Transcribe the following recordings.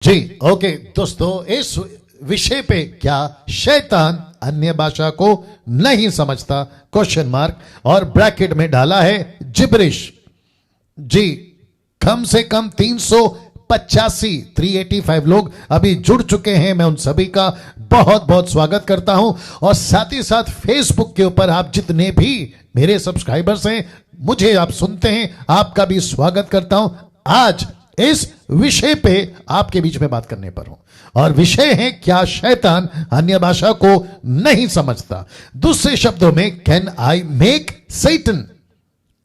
जी okay दोस्तों, इस विषय पे क्या शैतान अन्य भाषा को नहीं समझता क्वेश्चन मार्क और ब्रैकेट में डाला है जिब्रिश। जी कम से कम 385 लोग अभी जुड़ चुके हैं। मैं उन सभी का बहुत बहुत स्वागत करता हूं और साथ ही साथ फेसबुक के ऊपर आप जितने भी मेरे सब्सक्राइबर्स हैं, मुझे आप सुनते हैं, आपका भी स्वागत करता हूं। आज इस विषय पे आपके बीच में बात करने पर हूं और विषय है क्या शैतान अन्य भाषा को नहीं समझता। दूसरे शब्दों में, can I make Satan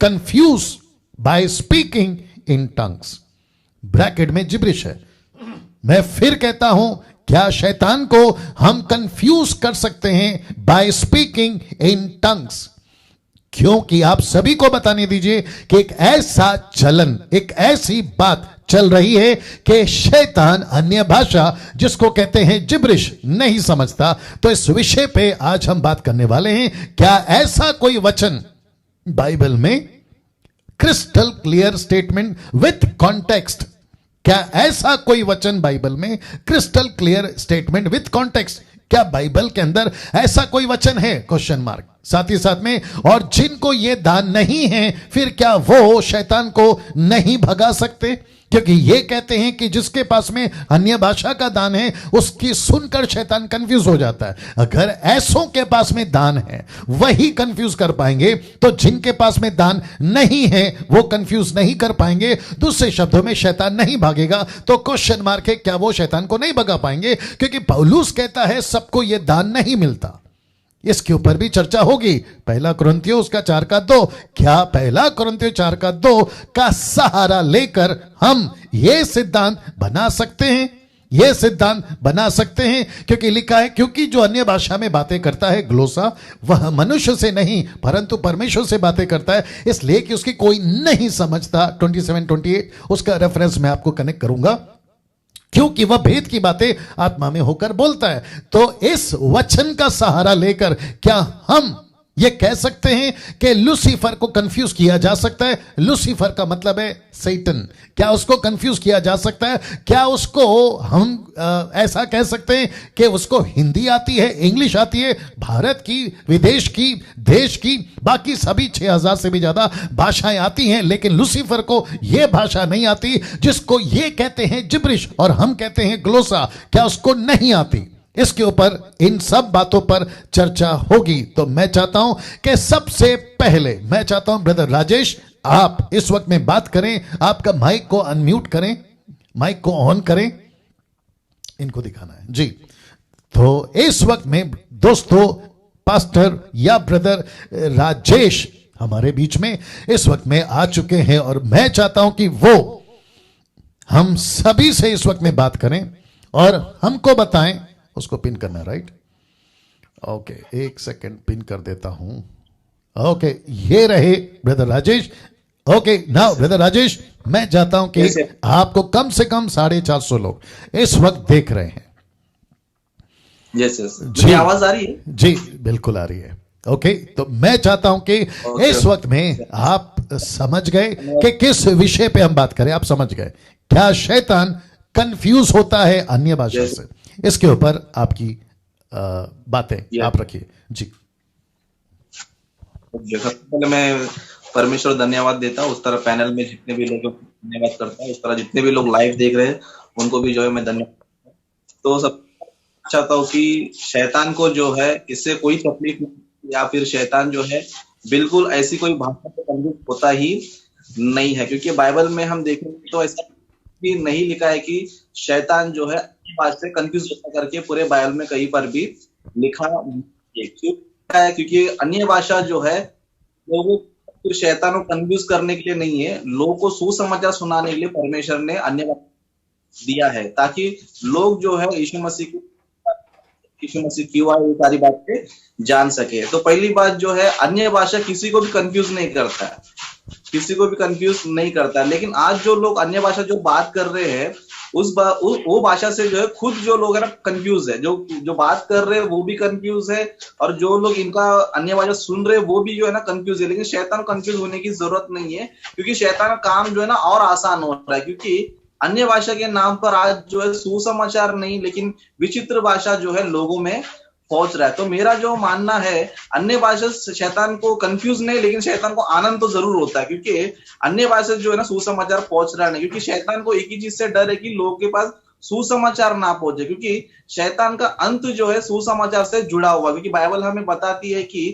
confuse by speaking in tongues. Bracket में जिब्रिश है। मैं फिर कहता हूं, क्या शैतान को हम कंफ्यूज कर सकते हैं बाय स्पीकिंग इन टंग्स? क्योंकि आप सभी को बताने दीजिए कि एक ऐसा चलन, एक ऐसी बात चल रही है कि शैतान अन्य भाषा जिसको कहते हैं जिब्रिश नहीं समझता। तो इस विषय पे आज हम बात करने वाले हैं। क्या ऐसा कोई वचन बाइबल में, crystal clear statement with context, क्या ऐसा कोई वचन बाइबल में, crystal clear statement with context, क्या बाइबल के अंदर ऐसा कोई वचन है? Question mark. साथ ही साथ में, और जिनको ये दान नहीं है फिर क्या वो शैतान को नहीं भगा सकते? क्योंकि ये कहते हैं कि जिसके पास में अन्य भाषा का दान है उसकी सुनकर शैतान कंफ्यूज हो जाता है। अगर ऐसों के पास में दान है वही कंफ्यूज कर पाएंगे, तो जिनके पास में दान नहीं है वो कंफ्यूज नहीं कर पाएंगे। दूसरे शब्दों में, शैतान नहीं भागेगा। तो क्वेश्चन मार्क है, क्या वो शैतान को नहीं भगा पाएंगे? क्योंकि पौलुस कहता है सबको ये दान नहीं मिलता। इसके ऊपर भी चर्चा होगी। पहला कुरिन्थियों उसका 4:2, क्या पहला कुरिन्थियों 4:2 का सहारा लेकर हम ये सिद्धांत बना सकते हैं? ये सिद्धांत बना सकते हैं क्योंकि लिखा है, क्योंकि जो अन्य भाषा में बातें करता है ग्लोसा, वह मनुष्य से नहीं परंतु परमेश्वर से बातें करता है, इसलिए कि उसकी कोई नहीं समझता। 27-28 उसका रेफरेंस मैं आपको कनेक्ट करूंगा, क्योंकि वह भेद की बातें आत्मा में होकर बोलता है। तो इस वचन का सहारा लेकर क्या हम ये कह सकते हैं कि लूसीफर को कंफ्यूज किया जा सकता है? लूसीफर का मतलब है सैटन। क्या उसको कंफ्यूज किया जा सकता है? क्या उसको हम ऐसा कह सकते हैं कि उसको हिंदी आती है, इंग्लिश आती है, भारत की, विदेश की, देश की, बाकी सभी 6000 से भी ज्यादा भाषाएं आती हैं, लेकिन लूसीफर को यह भाषा नहीं आती जिसको ये कहते हैं जिब्रिश और हम कहते हैं ग्लोसा। क्या उसको नहीं आती? इसके ऊपर, इन सब बातों पर चर्चा होगी। तो मैं चाहता हूं कि सबसे पहले मैं चाहता हूं ब्रदर राजेश, आप इस वक्त में बात करें। आपका माइक को अनम्यूट करें, माइक को ऑन करें, इनको दिखाना है जी। तो इस वक्त में दोस्तों पास्टर या ब्रदर राजेश हमारे बीच में इस वक्त में आ चुके हैं और मैं चाहता हूं कि वो हम सभी से इस वक्त में बात करें और हमको बताएं। उसको पिन करना है, राइट? ओके, एक सेकंड पिन कर देता हूं। ओके, ये रहे brother Rajesh. Okay, now brother Rajesh, मैं चाहता हूं कि आपको कम से कम 450 लोग इस वक्त देख रहे हैं। यस जी, आवाज आ रही है? जी बिल्कुल आ रही है। ओके, तो मैं चाहता हूं कि इस वक्त में आप समझ गए कि किस विषय पे हम बात करें। आप समझ गए, क्या शैतान कंफ्यूज होता है अन्य भाषा से? इसके ऊपर आपकी बातें आप रखिए जी। सबसे पहले मैं परमेश्वर धन्यवाद देता हूँ। उस तरह पैनल में जितने भी लोग धन्यवाद करता हूँ, उस तरह जितने भी लोग लाइव देख रहे हैं उनको भी जो है मैं धन्यवाद। तो सब चाहता हूँ कि शैतान को जो है इससे कोई तकलीफ नहीं, या फिर शैतान जो है बिल्कुल ऐसी कोई भाषा से कंफ्यूज होता ही नहीं है, क्योंकि बाइबल में हम देखेंगे तो ऐसा भी नहीं लिखा है कि शैतान जो है भाषा से कंफ्यूज होता करके पूरे बाइबल में कहीं पर भी लिखा है। क्योंकि अन्य भाषा जो है लोगों को, शैतान को कंफ्यूज करने के लिए नहीं है, लोगों को सुसमाचार सुनाने के लिए परमेश्वर ने अन्य भाषा दिया है, ताकि लोग जो है यीशु मसीह की ये सारी बातें जान सके। तो पहली बात जो है, अन्य भाषा किसी को भी कंफ्यूज नहीं करता है, किसी को भी कंफ्यूज नहीं करता है। लेकिन आज जो लोग अन्य भाषा जो बात कर रहे हैं वो भाषा से जो है खुद जो लोग है ना कंफ्यूज है, जो बात कर रहे हैं वो भी कंफ्यूज है, और जो लोग इनका अन्य भाषा सुन रहे हैं वो भी जो है ना कंफ्यूज है। लेकिन शैतान कंफ्यूज होने की जरूरत नहीं है, क्योंकि शैतान का काम जो है ना और आसान हो रहा है, क्योंकि अन्य भाषा के नाम पर आज जो है सुसमाचार नहीं लेकिन विचित्र भाषा जो है लोगों में पहुंच रहा है। तो मेरा जो मानना है, अन्य भाषा से शैतान को कंफ्यूज नहीं लेकिन शैतान को आनंद तो जरूर होता है, क्योंकि अन्य भाषा जो है ना सुसमाचार पहुंच रहा नहीं, क्योंकि शैतान को एक ही चीज से डर है कि लोगों के पास सुसमाचार ना पहुंचे, क्योंकि शैतान का अंत जो है सुसमाचार से जुड़ा हुआ, क्योंकि बाइबल हमें बताती है कि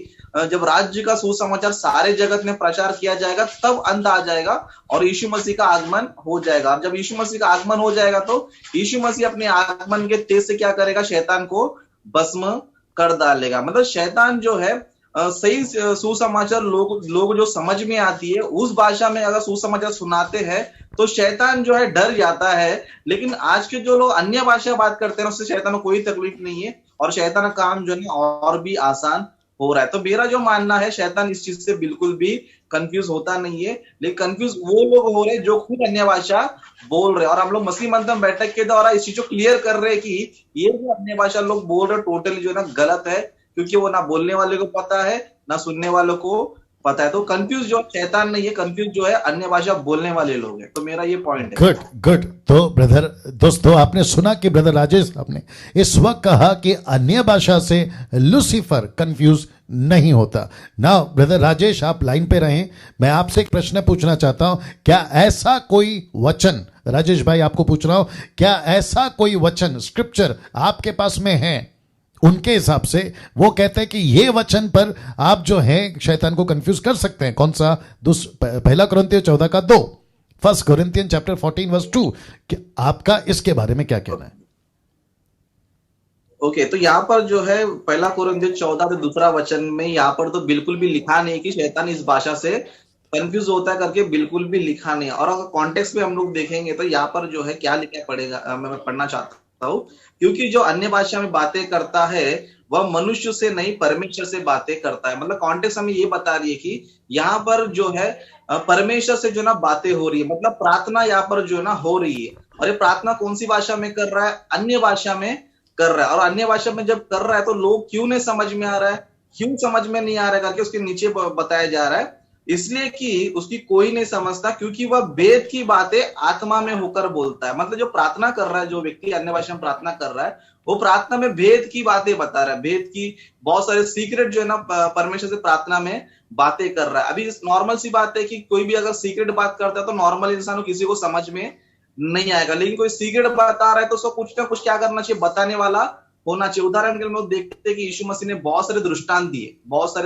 जब राज्य का सुसमाचार सारे जगत में प्रचार किया जाएगा तब अंत आ जाएगा और यीशु मसीह का आगमन हो जाएगा। और जब यीशु मसीह का आगमन हो जाएगा तो यीशु मसीह अपने आगमन के तेज से क्या करेगा, शैतान को भस्म कर डालेगा। मतलब शैतान जो है सही सुसमाचार लोग जो समझ में आती है उस भाषा में अगर सुसमाचार सुनाते हैं तो शैतान जो है डर जाता है। लेकिन आज के जो लोग अन्य भाषा बात करते हैं उससे शैतान को कोई तकलीफ नहीं है और शैतान का काम जो है और भी आसान हो रहा है। तो मेरा जो मानना है, शैतान इस चीज से बिल्कुल भी कंफ्यूज होता नहीं है, लेकिन कंफ्यूज वो लोग हो रहे हैं जो खुद अन्य भाषा बोल रहे हैं। और हम लोग मसीह मंथन बैठक के द्वारा इस चीज को क्लियर कर रहे हैं कि ये जो अन्य भाषा लोग बोल रहे हैं टोटली जो है ना गलत है, क्योंकि वो ना बोलने वाले को पता है ना सुनने वालों को पता है। तो कंफ्यूज जो शैतान नहीं है, कंफ्यूज जो है अन्य भाषा बोलने वाले लोग हैं। तो मेरा ये पॉइंट है। Good good. तो ब्रदर दोस्तों, आपने सुना कि ब्रदर राजेश साहब ने इस वक्त कहा कि अन्य भाषा से लूसीफर कंफ्यूज नहीं होता। नाउ ब्रदर राजेश, आप लाइन पे रहें, मैं आपसे एक प्रश्न पूछना चाहता हूं। क्या ऐसा कोई वचन, राजेश भाई आपको पूछ रहा हूं, क्या ऐसा कोई वचन स्क्रिप्चर आपके पास में है, उनके हिसाब से वो कहते हैं कि ये वचन पर आप जो है शैतान को कंफ्यूज कर सकते हैं? कौन सा? पहला कुरिन्थियों 14 का 2, फर्स्ट कुरिन्थियन चैप्टर 14 वर्स 2। आपका इसके बारे में क्या कहना है? ओके, तो यहाँ पर जो है पहला कुरिन्थियों 14 के दूसरा वचन में यहाँ पर तो बिल्कुल भी लिखा नहीं कि शैतान इस भाषा से कंफ्यूज होता है करके, बिल्कुल भी लिखा नहीं। और अगर कॉन्टेक्स्ट में हम लोग देखेंगे तो यहाँ पर जो है क्या लिखा पड़ेगा, मैं पढ़ना चाहता हूँ। क्योंकि जो अन्य भाषा में बातें करता है वह मनुष्य से नहीं परमेश्वर से बातें करता है। मतलब कॉन्टेक्स्ट हमें ये बता रही है कि यहाँ पर जो है परमेश्वर से जो ना बातें हो रही है, मतलब प्रार्थना यहाँ पर जो है ना हो रही है। और ये प्रार्थना कौन सी भाषा में कर रहा है? अन्य भाषा में कर रहा है। और अन्य भाषा में जब कर रहा है तो लोग क्यों नहीं समझ में आ रहा है, क्यों समझ में नहीं आ रहा है करके उसके नीचे बताया जा रहा है। इसलिए कि उसकी कोई नहीं समझता, क्योंकि वह वेद की बातें आत्मा में होकर बोलता है। मतलब जो प्रार्थना कर रहा है, जो व्यक्ति अन्य भाषा में प्रार्थना कर रहा है, वो प्रार्थना में वेद की बातें बता रहा है, वेद की बहुत सारे सीक्रेट जो है ना परमेश्वर से प्रार्थना में बातें कर रहा है। अभी नॉर्मल सी बात है कि कोई भी अगर सीक्रेट बात करता है तो नॉर्मल इंसान को किसी को समझ में नहीं आएगा, लेकिन कोई सीक्रेट बता रहा है तो उसको कुछ ना कुछ क्या करना चाहिए, बताने वाला होना चाहिए। उदाहरण के लिए हम लोग देखते हैं कि यीशु मसीह ने बहुत सारे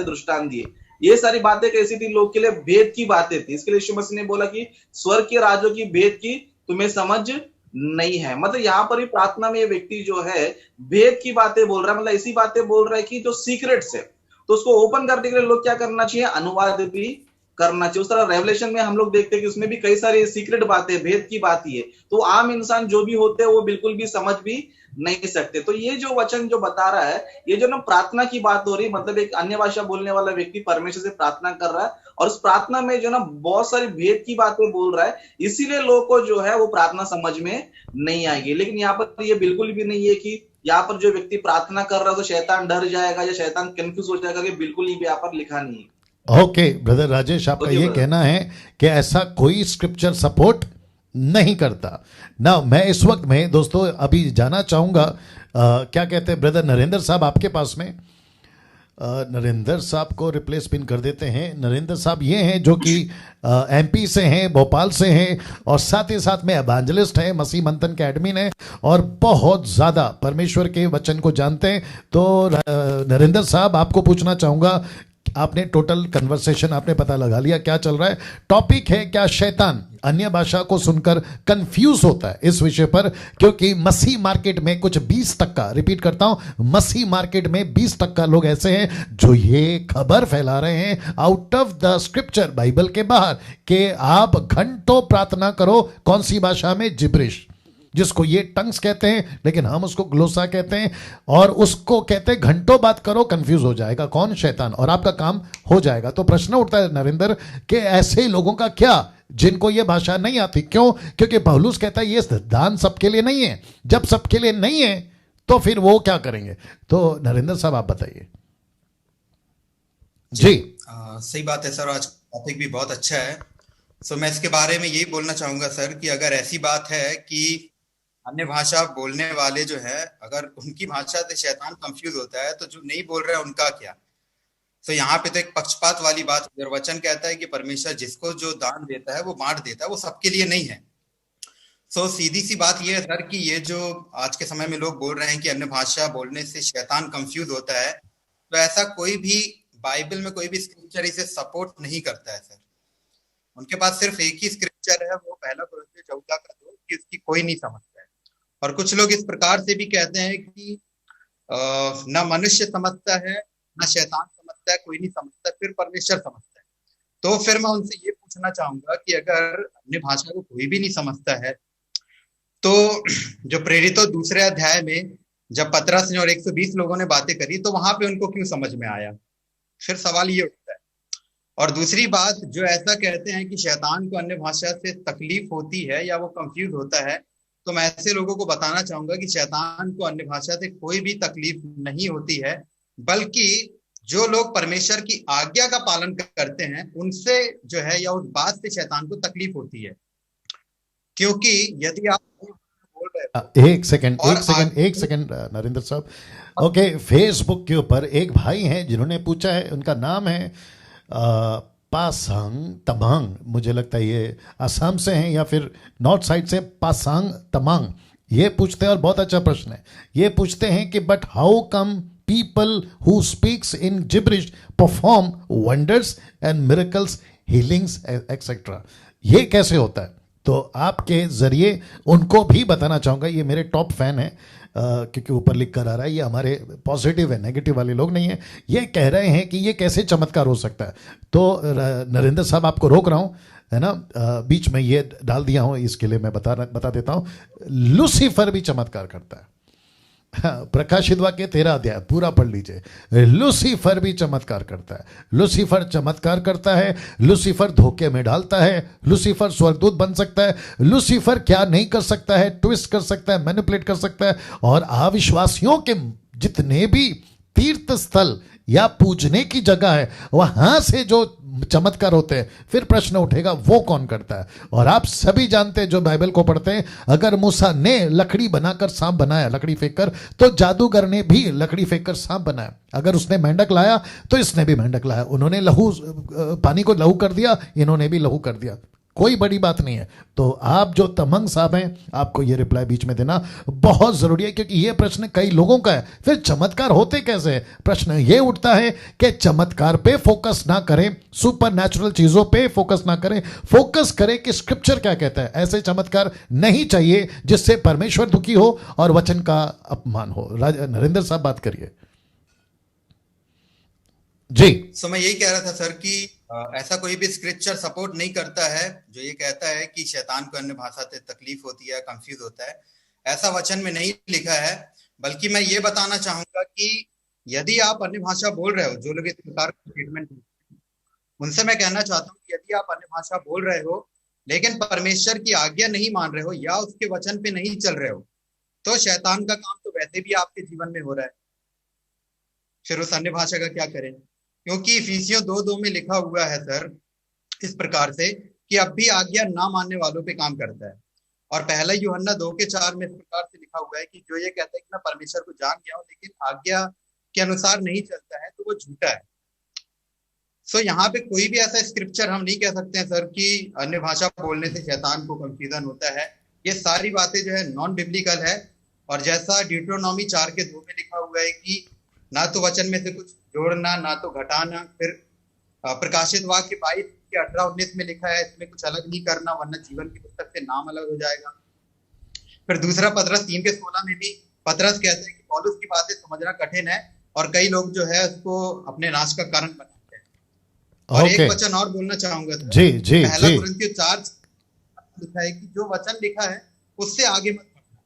दृष्टांत दिए। ये सारी बातें कैसी थी? लोग के लिए भेद की बातें थी। इसके लिए यीशु मसीह ने बोला कि स्वर्ग के राज्यों की भेद की तुम्हें समझ नहीं है। मतलब यहाँ पर भी प्रार्थना में ये व्यक्ति जो है भेद की बातें बोल रहा है, मतलब ऐसी बातें बोल रहा है कि जो सीक्रेट्स है, तो उसको ओपन करने के लिए लोग क्या करना चाहिए, अनुवाद भी करना चाहिए। उस तरह रेवलेशन में हम लोग देखते हैं कि उसमें भी कई सारी सीक्रेट बातें, भेद की बात ही है, तो आम इंसान जो भी होते हैं वो बिल्कुल भी समझ भी नहीं सकते। तो ये जो वचन जो बता रहा है, ये जो ना प्रार्थना की बात हो रही है, मतलब एक अन्य भाषा बोलने वाला व्यक्ति परमेश्वर से प्रार्थना कर रहा है और उस प्रार्थना में जो ना बहुत सारी भेद की बातें बोल रहा है, इसीलिए लोग को जो है वो प्रार्थना समझ में नहीं आएगी। लेकिन यहाँ पर ये बिल्कुल भी नहीं है कि यहाँ पर जो व्यक्ति प्रार्थना कर रहा है तो शैतान डर जाएगा या शैतान कंफ्यूज हो जाएगा, कि बिल्कुल ही यहाँ पर लिखा नहीं है। ओके ब्रदर राजेश, आपका ये कहना है कि ऐसा कोई स्क्रिप्चर सपोर्ट नहीं करता ना। मैं इस वक्त में दोस्तों अभी जाना चाहूंगा, क्या कहते हैं ब्रदर नरेंद्र साहब आपके पास में। नरेंद्र साहब को रिप्लेस पिन कर देते हैं। नरेंद्र साहब ये हैं जो कि एमपी से हैं, भोपाल से हैं, और साथ ही साथ में एवेंजलिस्ट हैं, मसीह मंथन के एडमिन हैं और बहुत ज़्यादा परमेश्वर के वचन को जानते हैं। तो नरेंद्र साहब, आपको पूछना चाहूँगा, आपने टोटल कन्वर्सेशन आपने पता लगा लिया क्या चल रहा है। टॉपिक है क्या शैतान अन्य भाषा को सुनकर कंफ्यूज होता है, इस विषय पर, क्योंकि मसीह मार्केट में कुछ 20%, रिपीट करता हूं, मसीह मार्केट में 20% लोग ऐसे हैं जो ये खबर फैला रहे हैं out of the scripture, Bible के बाहर, कि आप घंटों प्रार्थना करो, कौन सी भाषा में? जिब्रिश, जिसको ये टंग्स कहते हैं, लेकिन हम उसको ग्लोसा कहते हैं, और उसको कहते हैं घंटों बात करो, कंफ्यूज हो जाएगा कौन? शैतान, और आपका काम हो जाएगा। तो प्रश्न उठता है नरेंद्र कि ऐसे लोगों का क्या, जिनको ये भाषा नहीं आती? क्यों? क्योंकि पौलुस कहता है ये दान सबके लिए नहीं है। जब सबके लिए नहीं है तो फिर वो क्या करेंगे? तो नरेंद्र साहब आप बताइए। जी सही बात है सर, आज टॉपिक भी बहुत अच्छा है। मैं इसके बारे में यही बोलना चाहूंगा सर कि अगर ऐसी बात है कि अन्य भाषा बोलने वाले जो है अगर उनकी भाषा से शैतान कंफ्यूज होता है तो जो नहीं बोल रहा है उनका क्या। यहाँ पे तो एक पक्षपात वाली बात, अगर वचन कहता है कि परमेश्वर जिसको जो दान देता है वो बांट देता है, वो सबके लिए नहीं है। सीधी सी बात ये है सर कि ये जो आज के समय में लोग बोल रहे हैं कि अन्य भाषा बोलने से शैतान कंफ्यूज होता है, तो ऐसा कोई भी बाइबल में कोई भी स्क्रिप्चर इसे सपोर्ट नहीं करता है सर। उनके पास सिर्फ एक ही स्क्रिप्चर है, वो पहला कुरिन्थियों 14:2 कि उसकी कोई नहीं समझता है। और कुछ लोग इस प्रकार से भी कहते हैं कि न मनुष्य समझता है, न शैतान समझता है, कोई नहीं समझता, फिर परमेश्वर समझता है। तो फिर मैं उनसे ये पूछना चाहूंगा कि अगर अन्य भाषा को कोई भी नहीं समझता है, तो जो प्रेरितों दूसरे अध्याय में जब पतरस ने और 120 लोगों ने बातें करी, तो वहां पे उनको क्यों समझ में आया? फिर सवाल ये उठता है। और दूसरी बात, जो ऐसा कहते हैं कि शैतान को अन्य भाषा से तकलीफ होती है या वो कंफ्यूज होता है, तो मैं ऐसे लोगों को बताना चाहूंगा कि शैतान को अन्य भाषा से कोई भी तकलीफ नहीं होती है, बल्कि जो लोग परमेश्वर की आज्ञा का पालन करते हैं उनसे जो है या उस बात से शैतान को तकलीफ होती है। क्योंकि यदि आप बोल रहे एक सेकंड नरेंद्र साहब। ओके, फेसबुक के ऊपर एक भाई हैं जिन्होंने पूछा है, उनका नाम है पासांग तमांग, मुझे लगता है ये असम से हैं या फिर नॉर्थ साइड से, पासांग तमांग। ये पूछते हैं, और बहुत अच्छा प्रश्न है, ये पूछते हैं कि but how come people who speaks in gibberish perform wonders and miracles, healings, etc. ये कैसे होता है? तो आपके जरिए उनको भी बताना चाहूंगा, ये मेरे टॉप फैन है, क्योंकि ऊपर लिख कर आ रहा है, ये हमारे पॉजिटिव है, नेगेटिव वाले लोग नहीं है। ये कह रहे हैं कि ये कैसे चमत्कार हो सकता है। तो नरेंद्र साहब, आपको रोक रहा हूँ, है ना, बीच में ये डाल दिया हूँ, इसके लिए मैं बता देता हूँ। लूसीफर भी चमत्कार करता है। प्रकाशित वाक्य 13 अध्याय पूरा पढ़ लीजिए। लूसीफर भी चमत्कार करता है। लूसीफर चमत्कार करता है, लूसीफर धोखे में डालता है, लूसीफर स्वर्गदूत बन सकता है, लूसीफर क्या नहीं कर सकता है, ट्विस्ट कर सकता है, मैनिपुलेट कर सकता है। और अविश्वासियों के जितने भी तीर्थ स्थल या पूजने की जगह है, वहां से जो चमत्कार होते हैं, फिर प्रश्न उठेगा वो कौन करता है। और आप सभी जानते हैं जो बाइबल को पढ़ते हैं, अगर मूसा ने लकड़ी बनाकर सांप बनाया, लकड़ी फेंककर, तो जादूगर ने भी लकड़ी फेंककर सांप बनाया। अगर उसने मेंढक लाया तो इसने भी मेंढक लाया। उन्होंने लहू, पानी को लहू कर दिया, इन्होंने भी लहू कर दिया। कोई बड़ी बात नहीं है। तो आप जो तमंग साहब हैं, आपको ये रिप्लाई बीच में देना बहुत जरूरी है, क्योंकि ये प्रश्न कई लोगों का है। फिर चमत्कार होते कैसे है? प्रश्न ये उठता है कि चमत्कार पे फोकस ना करें, सुपर नेचुरल चीजों पे फोकस ना करें, फोकस करें कि स्क्रिप्चर क्या कहता है। ऐसे चमत्कार नहीं चाहिए जिससे परमेश्वर दुखी हो और वचन का अपमान हो। नरेंद्र साहब, बात करिए जी। मैं यही कह रहा था सर कि ऐसा कोई भी स्क्रिप्चर सपोर्ट नहीं करता है जो ये कहता है कि शैतान को अन्य भाषा से तकलीफ होती है, कंफ्यूज होता है। ऐसा वचन में नहीं लिखा है। बल्कि मैं ये बताना चाहूंगा कि यदि आप अन्य भाषा बोल रहे हो, जो लोग इस प्रकार का स्टेटमेंट, उनसे मैं कहना चाहता हूँ कि यदि आप अन्य भाषा बोल रहे हो लेकिन परमेश्वर की आज्ञा नहीं मान रहे हो या उसके वचन पे नहीं चल रहे हो, तो शैतान का काम तो वैसे भी आपके जीवन में हो रहा है। फिर उस अन्य भाषा का क्या करें? क्योंकि इफिसियों 2:2 में लिखा हुआ है सर इस प्रकार से कि अब भी आज्ञा ना मानने वालों पे काम करता है। और पहला यूहन्ना 2:4 में इस प्रकार से लिखा हुआ है कि जो ये कहता है कि मैं परमेश्वर को जान गया हूं लेकिन आज्ञा के अनुसार नहीं चलता है, तो वो झूठा है। यहाँ पे कोई भी ऐसा स्क्रिप्चर हम नहीं कह सकते हैं सर कि अन्य भाषा बोलने से शैतान को कंफ्यूजन होता है। ये सारी बातें जो है नॉन बिब्लिकल है। और जैसा ड्यूटरोनॉमी 4:2 में लिखा हुआ है कि ना तो वचन में से कुछ जोड़ना, ना तो घटाना। फिर प्रकाशित वाक्य 22:18-19 में लिखा है इसमें कुछ अलग नहीं करना, वरना जीवन की पुस्तक से नाम अलग हो जाएगा। फिर दूसरा पतरस 3:16 में भी पतरस कहते हैं कि पौलुस की बातें समझना कठिन है और कई लोग जो है उसको अपने नाश का कारण बनाते हैं। और एक वचन और बोलना चाहूंगा जी जी। पहला कुरिन्थियों 4 लिखा है कि जो वचन लिखा है उससे आगे मत बढ़ना।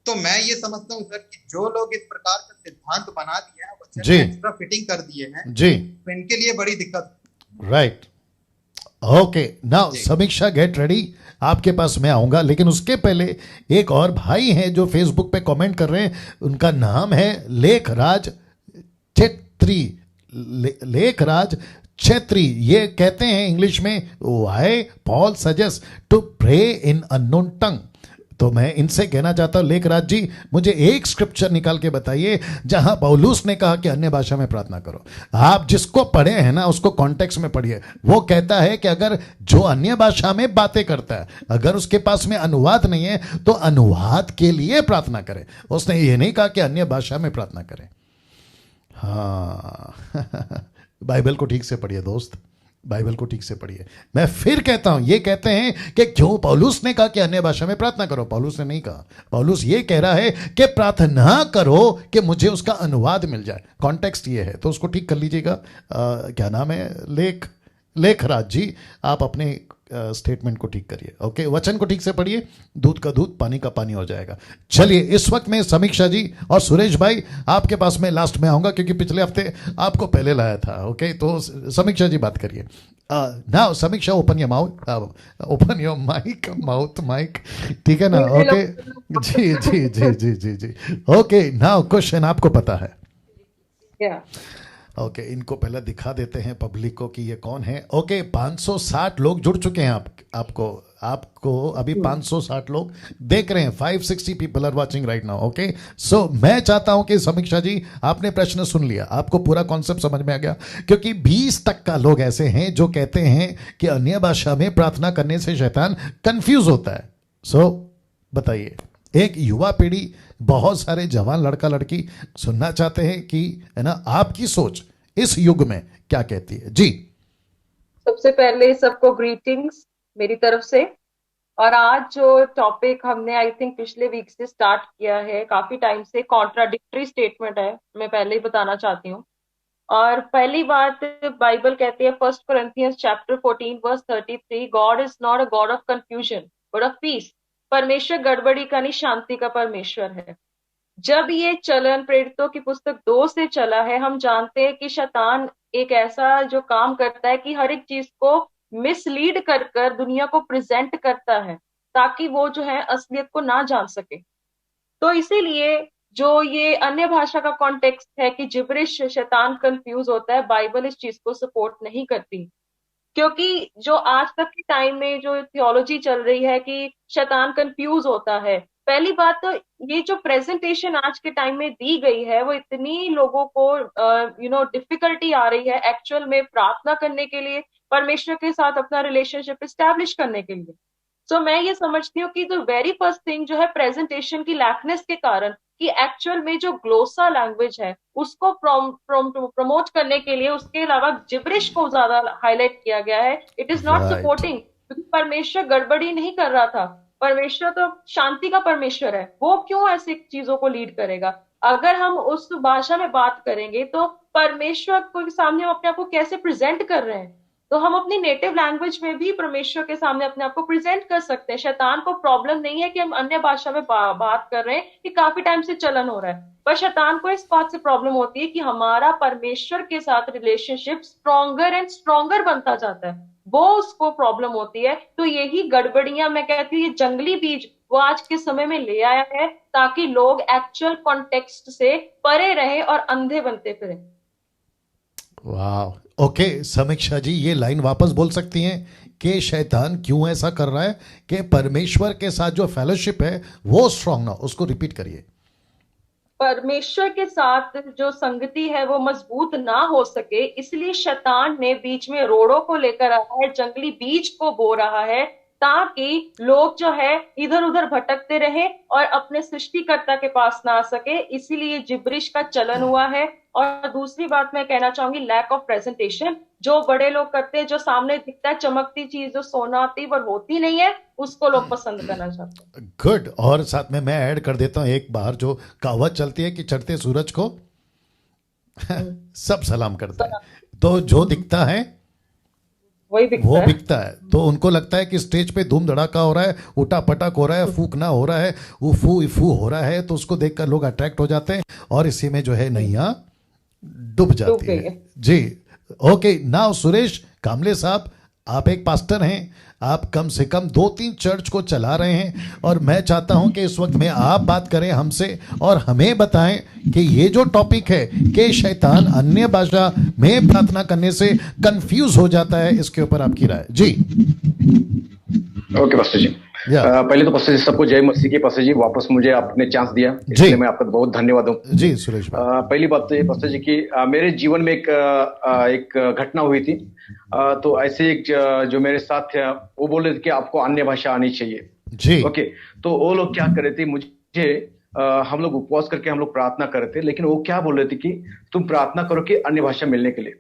तो मैं ये समझता हूँ सर कि जो लोग इस प्रकार का सिद्धांत बना दिए हैं, वचन में एक्स्ट्रा फिटिंग कर दिए हैं जी, तो इनके लिए बड़ी दिक्कत। Right, okay. नाउ समीक्षा, गेट रेडी, आपके पास मैं आऊंगा, लेकिन उसके पहले एक और भाई हैं जो फेसबुक पे कमेंट कर रहे हैं। उनका नाम है लेखराज छेत्री, लेखराज छेत्री ये कहते हैं इंग्लिश में, why Paul suggest to pray in unknown tongue. तो मैं इनसे कहना चाहता हूं, लेखराज जी मुझे एक स्क्रिप्चर निकाल के बताइए जहां पौलुस ने कहा कि अन्य भाषा में प्रार्थना करो। आप जिसको पढ़े हैं ना उसको कॉन्टेक्स्ट में पढ़िए। वो कहता है कि अगर जो अन्य भाषा में बातें करता है, अगर उसके पास में अनुवाद नहीं है तो अनुवाद के लिए प्रार्थना करें। उसने ये नहीं कहा कि अन्य भाषा में प्रार्थना करें। हाँ बाइबल को ठीक से पढ़िए दोस्त, बाइबल को ठीक से पढ़िए। मैं फिर कहता हूं, ये कहते हैं कि क्यों पौलुस ने कहा कि अन्य भाषा में प्रार्थना करो। पौलुस ने नहीं कहा। पौलुस ये कह रहा है कि प्रार्थना करो कि मुझे उसका अनुवाद मिल जाए। कॉन्टेक्स्ट ये है, तो उसको ठीक कर लीजिएगा। क्या नाम है, लेखराज जी, आप अपने स्टेटमेंट को ठीक करिए। ओके, वचन को ठीक से पढ़िए, दूध का दूध पानी का पानी हो जाएगा। चलिए, इस वक्त में समीक्षा जी और सुरेश भाई आपके पास में लास्ट में आऊंगा, क्योंकि पिछले हफ्ते आपको पहले लाया था। ओके, तो समीक्षा जी बात करिए। Now Samiksha, open your mouth, open your mic, ठीक है ना? ओके जी जी जी जी जी जी। ओके, नाउ क्वेश्चन आपको पता है। ओके, इनको पहले दिखा देते हैं पब्लिक को कि ये कौन है। ओके, 560 लोग जुड़ चुके हैं। आपको अभी 560 लोग देख रहे हैं। 560 people are watching right now. Okay, so मैं चाहता हूं कि समीक्षा जी आपने प्रश्न सुन लिया, आपको पूरा कॉन्सेप्ट समझ में आ गया, क्योंकि 20 तक का लोग ऐसे हैं जो कहते हैं कि अन्य भाषा में प्रार्थना करने से शैतान कंफ्यूज होता है। सो बताइए, एक युवा पीढ़ी, बहुत सारे जवान लड़का लड़की सुनना चाहते हैं कि है ना, आपकी सोच इस युग में क्या कहती है जी। सबसे पहले सबको ग्रीटिंग्स मेरी तरफ से। और आज जो टॉपिक हमने आई थिंक पिछले वीक से स्टार्ट किया है, काफी टाइम से, कॉन्ट्राडिक्टरी स्टेटमेंट है, मैं पहले ही बताना चाहती हूँ। और पहली बात, बाइबल कहती है 1 Corinthians chapter 14 verse 33, God is not a God of confusion but of peace. परमेश्वर गड़बड़ी का नहीं, शांति का परमेश्वर है। जब ये चलन प्रेरितों की पुस्तक 2 से चला है, हम जानते हैं कि शैतान एक ऐसा जो काम करता है कि हर एक चीज को मिसलीड कर कर दुनिया को प्रेजेंट करता है, ताकि वो जो है असलियत को ना जान सके। तो इसीलिए जो ये अन्य भाषा का कॉन्टेक्स्ट है कि जिब्रिश, शैतान कंफ्यूज होता है, बाइबल इस चीज को सपोर्ट नहीं करती। क्योंकि जो आज तक के टाइम में जो थियोलॉजी चल रही है कि शैतान कंफ्यूज होता है, पहली बात तो ये जो प्रेजेंटेशन आज के टाइम में दी गई है, वो इतनी लोगों को डिफिकल्टी आ रही है एक्चुअल में प्रार्थना करने के लिए, परमेश्वर के साथ अपना रिलेशनशिप एस्टैब्लिश करने के लिए। सो मैं ये समझती हूँ कि द वेरी फर्स्ट थिंग जो है प्रेजेंटेशन की लैकनेस के कारण, कि एक्चुअल में जो ग्लोसा लैंग्वेज है उसको प्रमोट करने के लिए उसके अलावा जिब्रिश को ज्यादा हाईलाइट किया गया है। इट इज नॉट सपोर्टिंग, क्योंकि परमेश्वर गड़बड़ी नहीं कर रहा था। परमेश्वर तो शांति का परमेश्वर है, वो क्यों ऐसी चीजों को लीड करेगा? अगर हम उस भाषा में बात करेंगे तो परमेश्वर के सामने हम अपने आप को कैसे प्रेजेंट कर रहे हैं, तो हम अपनी नेटिव लैंग्वेज में भी परमेश्वर के सामने अपने आप को प्रेजेंट कर सकते हैं। शैतान को प्रॉब्लम नहीं है कि हम अन्य भाषा में बात कर रहे हैं, कि काफी टाइम से चलन हो रहा है, पर शैतान को इस बात से प्रॉब्लम होती है कि हमारा परमेश्वर के साथ रिलेशनशिप स्ट्रॉन्गर एंड स्ट्रॉन्गर बनता जाता है, वो उसको प्रॉब्लम होती है। तो यही गड़बड़ियां, मैं कहती हूँ ये जंगली बीज वो आज के समय में ले आया है, ताकि लोग एक्चुअल कॉन्टेक्स्ट से परे रहे और अंधे बनते फिरे। वाह, ओके समीक्षा जी, ये लाइन वापस बोल सकती हैं कि शैतान क्यों ऐसा कर रहा है कि परमेश्वर के साथ जो फेलोशिप है वो स्ट्रांग ना, उसको रिपीट करिए। परमेश्वर के साथ जो संगति है वो मजबूत ना हो सके, इसलिए शैतान ने बीच में रोड़ों को लेकर आया है, जंगली बीज को बो रहा है, ताकि लोग जो है इधर उधर भटकते रहे और अपने सृष्टिकर्ता के पास ना आ सके। इसीलिए जिब्रिश का चलन हुआ है। और दूसरी बात मैं कहना चाहूंगी, लैक ऑफ प्रेजेंटेशन जो बड़े लोग करते हैं, जो सामने दिखता है चमकती चीज जो सोना आती पर होती नहीं है, उसको लोग पसंद करना चाहते हैं। गुड। और साथ में मैं ऐड कर देता हूं एक बार जो कहावत चलती है कि चढ़ते सूरज को सब सलाम करते हैं, तो जो दिखता है वो बिकता है। तो उनको लगता है कि स्टेज पे धूम धड़ाका हो रहा है, उठा पटक हो रहा है, फूकना हो रहा है, उफू इफू हो रहा है, तो उसको देखकर लोग अट्रैक्ट हो जाते हैं और इसी में जो है नैया डूब जाती है जी। ओके, नाउ सुरेश कामले साहब, आप एक पास्टर हैं, आप कम से कम 2-3 चर्च को चला रहे हैं, और मैं चाहता हूं कि इस वक्त में आप बात करें हमसे और हमें बताएं कि ये जो टॉपिक है कि शैतान अन्य भाषा में प्रार्थना करने से कंफ्यूज हो जाता है, इसके ऊपर आपकी राय जी। ओके पास्टर जी, पहले तो पास्टर जी सबको जय मसीह की। पास्टर जी वापस मुझे आपने चांस दिया, इसलिए मैं आपका बहुत धन्यवाद हूँ जी। सुरेश भाई, पहली बात तो ये पास्टर जी की मेरे जीवन में एक घटना हुई थी। तो ऐसे एक जो मेरे साथ थे वो बोल रहे थे कि आपको अन्य भाषा आनी चाहिए जी। ओके, तो वो लोग क्या कर रहे थे, मुझे हम लोग उपवास करके हम लोग प्रार्थना कर रहे थे, लेकिन वो क्या बोल रहे थे कि तुम प्रार्थना करो कि अन्य भाषा मिलने के लिए।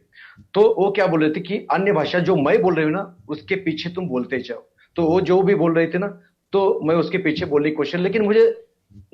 तो वो क्या बोल रहे थे कि अन्य भाषा जो मैं बोल रही हूँ ना उसके पीछे तुम बोलते जाओ। तो वो जो भी बोल रहे थे ना, तो मैं उसके पीछे बोलने की कोशिश, लेकिन मुझे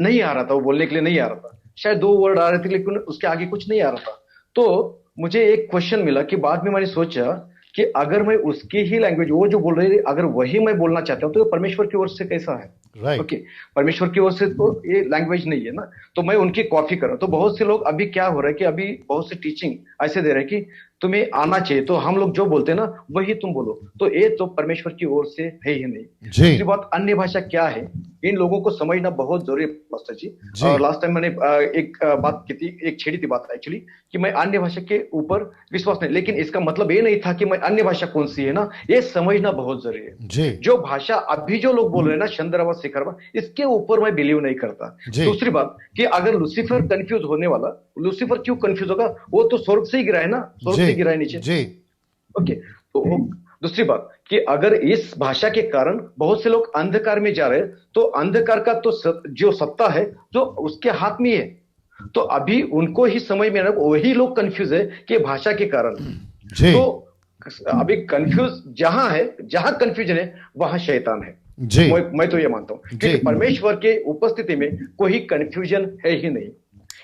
नहीं आ रहा था, वो बोलने के लिए नहीं आ रहा था। शायद 2 वर्ड आ रहे थे लेकिन उसके आगे कुछ नहीं आ रहा था। तो मुझे एक क्वेश्चन मिला कि बाद में मैंने सोचा कि अगर मैं उसकी ही लैंग्वेज, वो जो बोल रहे थे, अगर वही मैं बोलना चाहता हूँ तो परमेश्वर की ओर से कैसा है? राइट। ओके, परमेश्वर की ओर से तो ये लैंग्वेज नहीं है ना, तो मैं उनकी कॉपी कर रहा हूँ। तो बहुत से लोग अभी क्या हो रहा है कि अभी बहुत से टीचिंग ऐसे दे रहे हैं कि तुम्हें आना चाहिए, तो हम लोग जो बोलते हैं ना वही तुम बोलो। तो ये तो परमेश्वर की ओर से है ही नहीं। दूसरी बात, अन्य भाषा क्या है, इन लोगों को समझना बहुत जरूरी है पास्टर जी। और लास्ट टाइम मैंने एक बात की थी, एक छेड़ी थी बात एक्चुअली, कि मैं अन्य भाषा के ऊपर विश्वास नहीं, लेकिन इसका मतलब ये नहीं था कि मैं अन्य भाषा कौन सी है ना, ये समझना बहुत जरूरी है जी। जो भाषा अभी जो लोग बोल रहे हैं ना, शंदरवा शिखरवा, इसके ऊपर मैं बिलीव नहीं करता। दूसरी बात कि अगर लूसीफर कंफ्यूज होने वाला, लूसीफर क्यों कंफ्यूज होगा? वो तो स्वर्ग से ही गिरा है ना, स्वर्ग से गिरा है नीचे जी। ओके, तो दूसरी बात कि अगर इस भाषा के कारण बहुत से लोग अंधकार में जा रहे हैं, तो अंधकार का तो जो सत्ता है जो उसके हाथ में है, तो अभी उनको ही समझ में आ रहा है, वही लोग कंफ्यूज है कि भाषा के कारण। तो अभी कंफ्यूज जहां है, जहां कंफ्यूजन है वहां शैतान है जी। मैं तो ये मानता हूं कि परमेश्वर के उपस्थिति में कोई कंफ्यूजन है ही नहीं,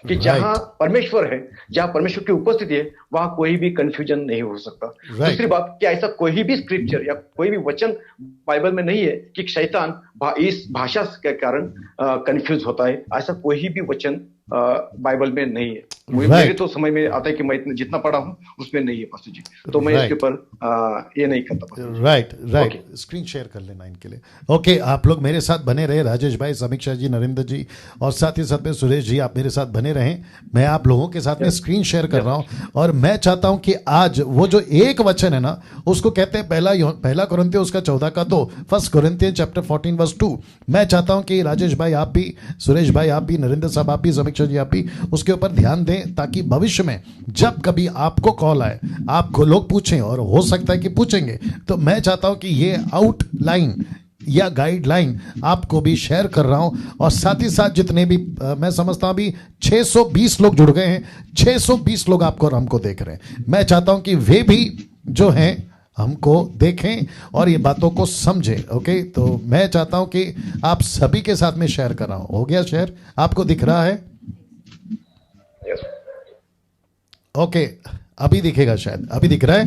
कि जहां परमेश्वर है, जहां परमेश्वर की उपस्थिति है, वहां कोई भी कंफ्यूजन नहीं हो सकता। दूसरी बात कि ऐसा कोई भी स्क्रिप्चर या कोई भी वचन बाइबल में नहीं है कि शैतान इस भाषा के कारण कंफ्यूज होता है। ऐसा कोई भी वचन बाइबल में नहीं है। मेरे तो समझ में आता है कि मैं जितना पढ़ा हूं उसमें नहीं है पास्टर जी, तो मैं इसके ऊपर ये नहीं करता। राइट। स्क्रीन शेयर कर लेना इनके लिए। ओके, आप लोग मेरे साथ बने रहे, राजेश भाई, समीक्षा जी, नरेंद्र जी, और साथ ही साथ में सुरेश जी, आप मेरे साथ बने रहें। मैं आप लोगों के साथ में स्क्रीन शेयर कर रहा हूं, और मैं चाहता हूं कि आज वो जो एक वचन है ना, उसको कहते हैं पहला कुरिन्थियों उसका 14 का 2, 1 कुरिन्थियंस चैप्टर 14 वर्स 2। मैं चाहता हूं कि राजेश भाई आप भी, सुरेश भाई आप भी, नरेंद्र साहब आप भी, समीक्षा जी आप भी उसके ऊपर ध्यान दें, ताकि भविष्य में जब कभी आपको कॉल आए, आपको लोग पूछें, और हो सकता है कि पूछेंगे, तो मैं चाहता हूं कि ये आउटलाइन या गाइडलाइन आपको भी शेयर कर रहा हूं। और साथ ही साथ जितने भी मैं समझता हूं अभी 620 लोग जुड़ गए हैं, 620 लोग आपको और हमको देख रहे हैं। मैं चाहता हूं कि वे भी जो हैं हमको देखें और ये बातों को समझें। ओके, तो मैं चाहता हूं कि आप सभी के साथ में शेयर कर रहा हूं। हो गया शेयर? आपको दिख रहा है? ओके, अभी दिखेगा शायद। अभी दिख रहा है?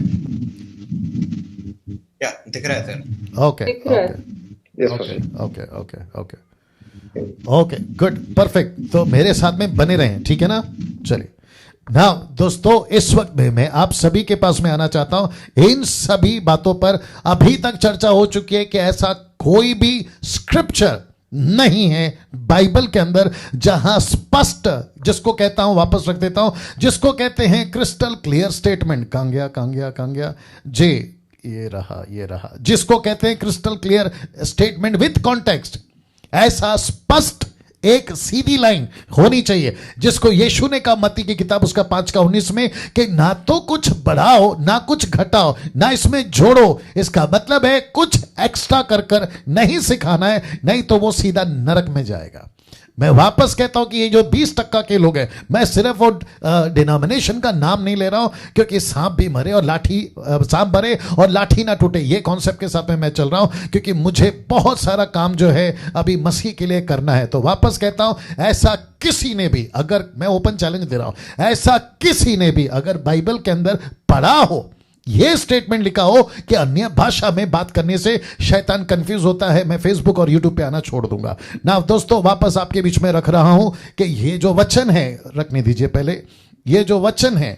क्या दिख रहा है sir? Okay okay, good, perfect. तो मेरे साथ में बने रहें, ठीक है ना? चलिए ना दोस्तों, इस वक्त में मैं आप सभी के पास में आना चाहता हूं। इन सभी बातों पर अभी तक चर्चा हो चुकी है कि ऐसा कोई भी स्क्रिप्चर नहीं है बाइबल के अंदर जहां स्पष्ट, जिसको कहता हूं, वापस रख देता हूं, जिसको कहते हैं क्रिस्टल क्लियर स्टेटमेंट। कांग्या जे, ये रहा, जिसको कहते हैं crystal clear statement with context. ऐसा स्पष्ट एक सीधी लाइन होनी चाहिए, जिसको यीशु ने कहा मत्ती की किताब उसका 5 का 19 में, कि ना तो कुछ बढ़ाओ ना कुछ घटाओ ना इसमें जोड़ो। इसका मतलब है कुछ एक्स्ट्रा कर नहीं सिखाना है, नहीं तो वो सीधा नरक में जाएगा। मैं वापस कहता हूं कि ये जो 20% के लोग हैं, मैं सिर्फ वो डिनोमिनेशन का नाम नहीं ले रहा हूं, क्योंकि सांप भी मरे और सांप मरे और लाठी ना टूटे, ये कॉन्सेप्ट के साथ में मैं चल रहा हूं, क्योंकि मुझे बहुत सारा काम जो है अभी मसीह के लिए करना है। तो वापस कहता हूं, ऐसा किसी ने भी, अगर मैं ओपन चैलेंज दे रहा हूं, ऐसा किसी ने भी अगर बाइबल के अंदर पढ़ा हो, यह स्टेटमेंट लिखा हो कि अन्य भाषा में बात करने से शैतान कंफ्यूज होता है, मैं फेसबुक और यूट्यूब पे आना छोड़ दूंगा ना। दोस्तों, वापस आपके बीच में रख रहा हूं कि ये जो वचन है, रखने दीजिए पहले, ये जो वचन है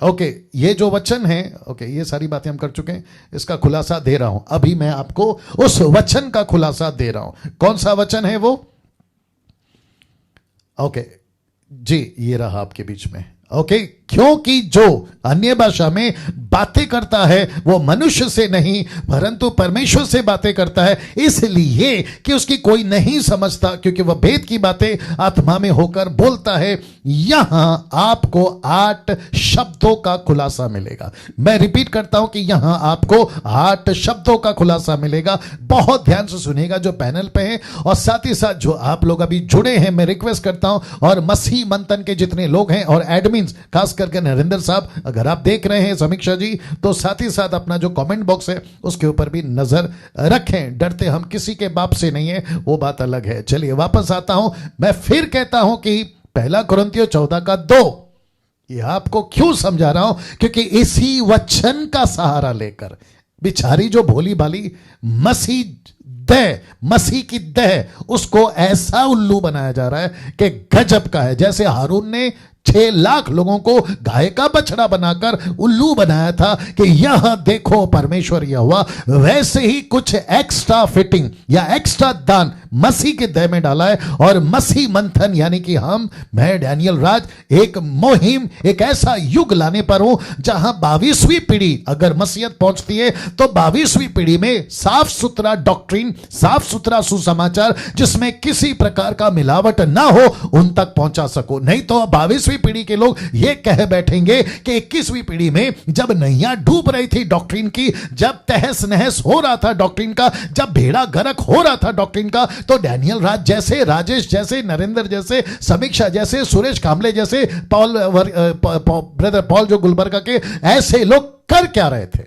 ओके, ये जो वचन है, ओके, ये सारी बातें हम कर चुके हैं, इसका खुलासा दे रहा हूं। अभी मैं आपको उस वचन का खुलासा दे रहा हूं। कौन सा वचन है वो? ओके जी, ये रहा आपके बीच में। ओके, क्योंकि जो अन्य भाषा में बातें करता है वो मनुष्य से नहीं परंतु परमेश्वर से बातें करता है, इसलिए कि उसकी कोई नहीं समझता, क्योंकि वह भेद की बातें आत्मा में होकर बोलता है। यहां आपको 8 शब्दों का खुलासा मिलेगा। मैं रिपीट करता हूं कि यहां आपको 8 शब्दों का खुलासा मिलेगा। बहुत ध्यान से सुनिएगा जो पैनल पे हैं, और साथ ही साथ जो आप लोग अभी जुड़े हैं, मैं रिक्वेस्ट करता हूं, और मसीह मंथन के जितने लोग हैं और एडमिन्स, खास करके नरेंद्र साहब, अगर आप देख रहे हैं समीक्षा जी, तो साथ ही साथ अपना जो कमेंट बॉक्स है उसके ऊपर भी नजर रखें। डरते हम किसी के बाप से नहीं है, वो बात अलग है। चलिए वापस आता हूं। मैं फिर कहता हूं कि 1 कुरिन्थियों 14:2, ये आपको क्यों समझा रहा हूं, क्योंकि इसी वचन का सहारा लेकर बिचारी जो भोली भाली मसीह की देह, उसको ऐसा उल्लू बनाया जा रहा है कि गजब का है। जैसे हारून ने 6 लाख लोगों को गाय का बछड़ा बनाकर उल्लू बनाया था कि यह देखो परमेश्वर यहोवा, वैसे ही कुछ एक्स्ट्रा फिटिंग या एक्स्ट्रा दान मसीह के देह में डाला है। और मसीह मंथन यानी कि मैं डैनियल राज एक मुहिम, एक ऐसा युग लाने पर हूं जहां 22वीं पीढ़ी अगर मसीहत पहुंचती है तो 22वीं पीढ़ी में साफ सुथरा डॉक्ट्रिन, साफ सुथरा सुसमाचार जिसमें किसी प्रकार का मिलावट ना हो, उन तक पहुंचा सको। नहीं तो 22वीं पीढ़ी के लोग ये कह बैठेंगे कि 21वीं पीढ़ी में जब नैया डूब रही थी डॉक्ट्रिन की, जब तहस नहस हो रहा था डॉक्ट्रिन का, जब भेड़ा गर्क हो रहा था डॉक्ट्रिन का, तो डैनियल राज जैसे, राजेश जैसे, नरेंद्र जैसे, समीक्षा जैसे, सुरेश कामले जैसे, ब्रदर पॉल जो गुलबर्गा के, ऐसे लोग कर क्या रहे थे?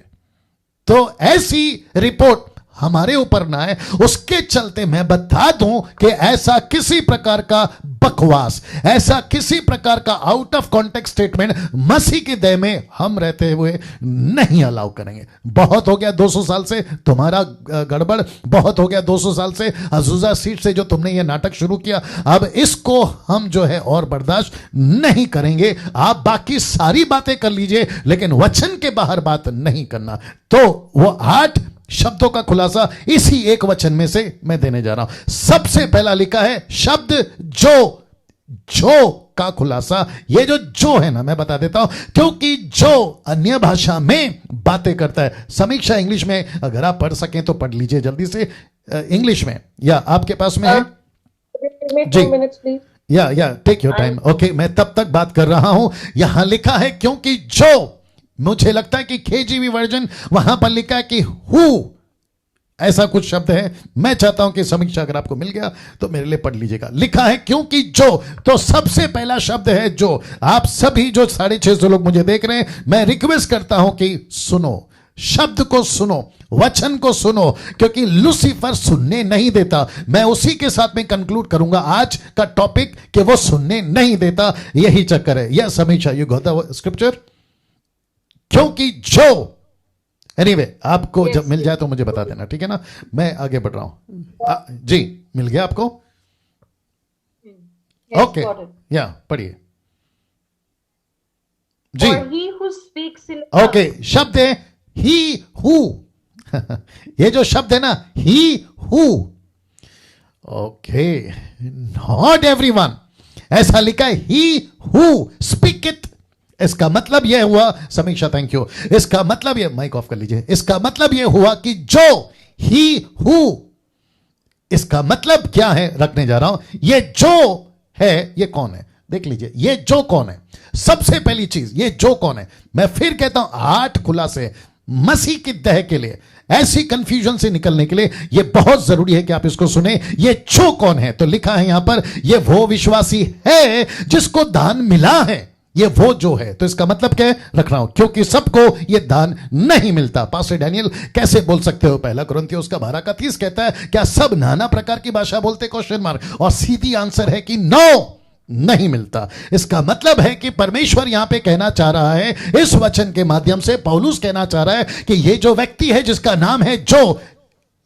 तो ऐसी रिपोर्ट हमारे ऊपर ना है, उसके चलते मैं बता दूं कि ऐसा किसी प्रकार का बकवास, ऐसा किसी प्रकार का आउट ऑफ कॉन्टेक्स्ट स्टेटमेंट मसीह के देह में हम रहते हुए नहीं अलाउ करेंगे। बहुत हो गया 200 साल से तुम्हारा गड़बड़, बहुत हो गया 200 साल से अजूजा सीट से जो तुमने ये नाटक शुरू किया, अब इसको हम जो है और बर्दाश्त नहीं करेंगे। आप बाकी सारी बातें कर लीजिए लेकिन वचन के बाहर बात नहीं करना। तो वो 8 शब्दों का खुलासा इसी एक वचन में से मैं देने जा रहा हूं। सबसे पहला लिखा है शब्द जो का खुलासा। ये जो है ना, मैं बता देता हूं, क्योंकि जो अन्य भाषा में बातें करता है। समीक्षा इंग्लिश में अगर आप पढ़ सकें तो पढ़ लीजिए जल्दी से, इंग्लिश में, या आपके पास में है जी, या टेक योर टाइम। ओके, मैं तब तक बात कर रहा हूं। यहां लिखा है क्योंकि जो, मुझे लगता है कि KJV वर्जन वहां पर लिखा है कि हु, ऐसा कुछ शब्द है। मैं चाहता हूं कि समीक्षा अगर आपको मिल गया तो मेरे लिए पढ़ लीजिएगा। लिखा है क्योंकि जो, तो सबसे पहला शब्द है जो। आप सभी जो 650 लोग मुझे देख रहे हैं, मैं रिक्वेस्ट करता हूं कि सुनो, शब्द को सुनो, वचन को सुनो, क्योंकि लूसीफर सुनने नहीं देता। मैं उसी के साथ में कंक्लूड करूंगा आज का टॉपिक कि वो सुनने नहीं देता, यही चक्कर है। यह समीक्षा, यू गॉट द स्क्रिप्चर? क्योंकि जो, एनीवे, आपको जब मिल जाए तो मुझे बता देना, ठीक है ना? मैं आगे बढ़ रहा हूं। जी, मिल गया आपको? ओके, या पढ़िए जी। he who speaks in okay, शब्द है ही हु। ये जो शब्द है ना, he who, okay, not everyone, ऐसा लिखा है ही हु स्पीकeth। इसका मतलब यह हुआ, समीक्षा थैंक यू, इसका मतलब यह, माइक ऑफ कर लीजिए, इसका मतलब यह हुआ कि जो, ही हु, इसका मतलब क्या है रखने जा रहा हूं। ये जो है, ये कौन है? देख लीजिए, ये जो कौन है। सबसे पहली चीज, ये जो कौन है, मैं फिर कहता हूं 8 खुलासे मसीह की देह के लिए, ऐसी कंफ्यूजन से निकलने के लिए ये बहुत जरूरी है कि आप इसको सुने। ये जो कौन है, तो लिखा है यहां पर, ये वो विश्वासी है जिसको दान मिला है। ये वो जो है, तो इसका मतलब क्या है रख रहा हूं, क्योंकि सबको ये दान नहीं मिलता। पास्टर डैनियल कैसे बोल सकते हो? 1 कुरिन्थियों उसका 12:30 कहता है, क्या सब नाना प्रकार की भाषा बोलते? Question mark. और सीधी आंसर है कि नो, नहीं मिलता। इसका मतलब है कि परमेश्वर यहां पे कहना चाह रहा है, इस वचन के माध्यम से पौलुस कहना चाह रहा है कि ये जो व्यक्ति है जिसका नाम है जो,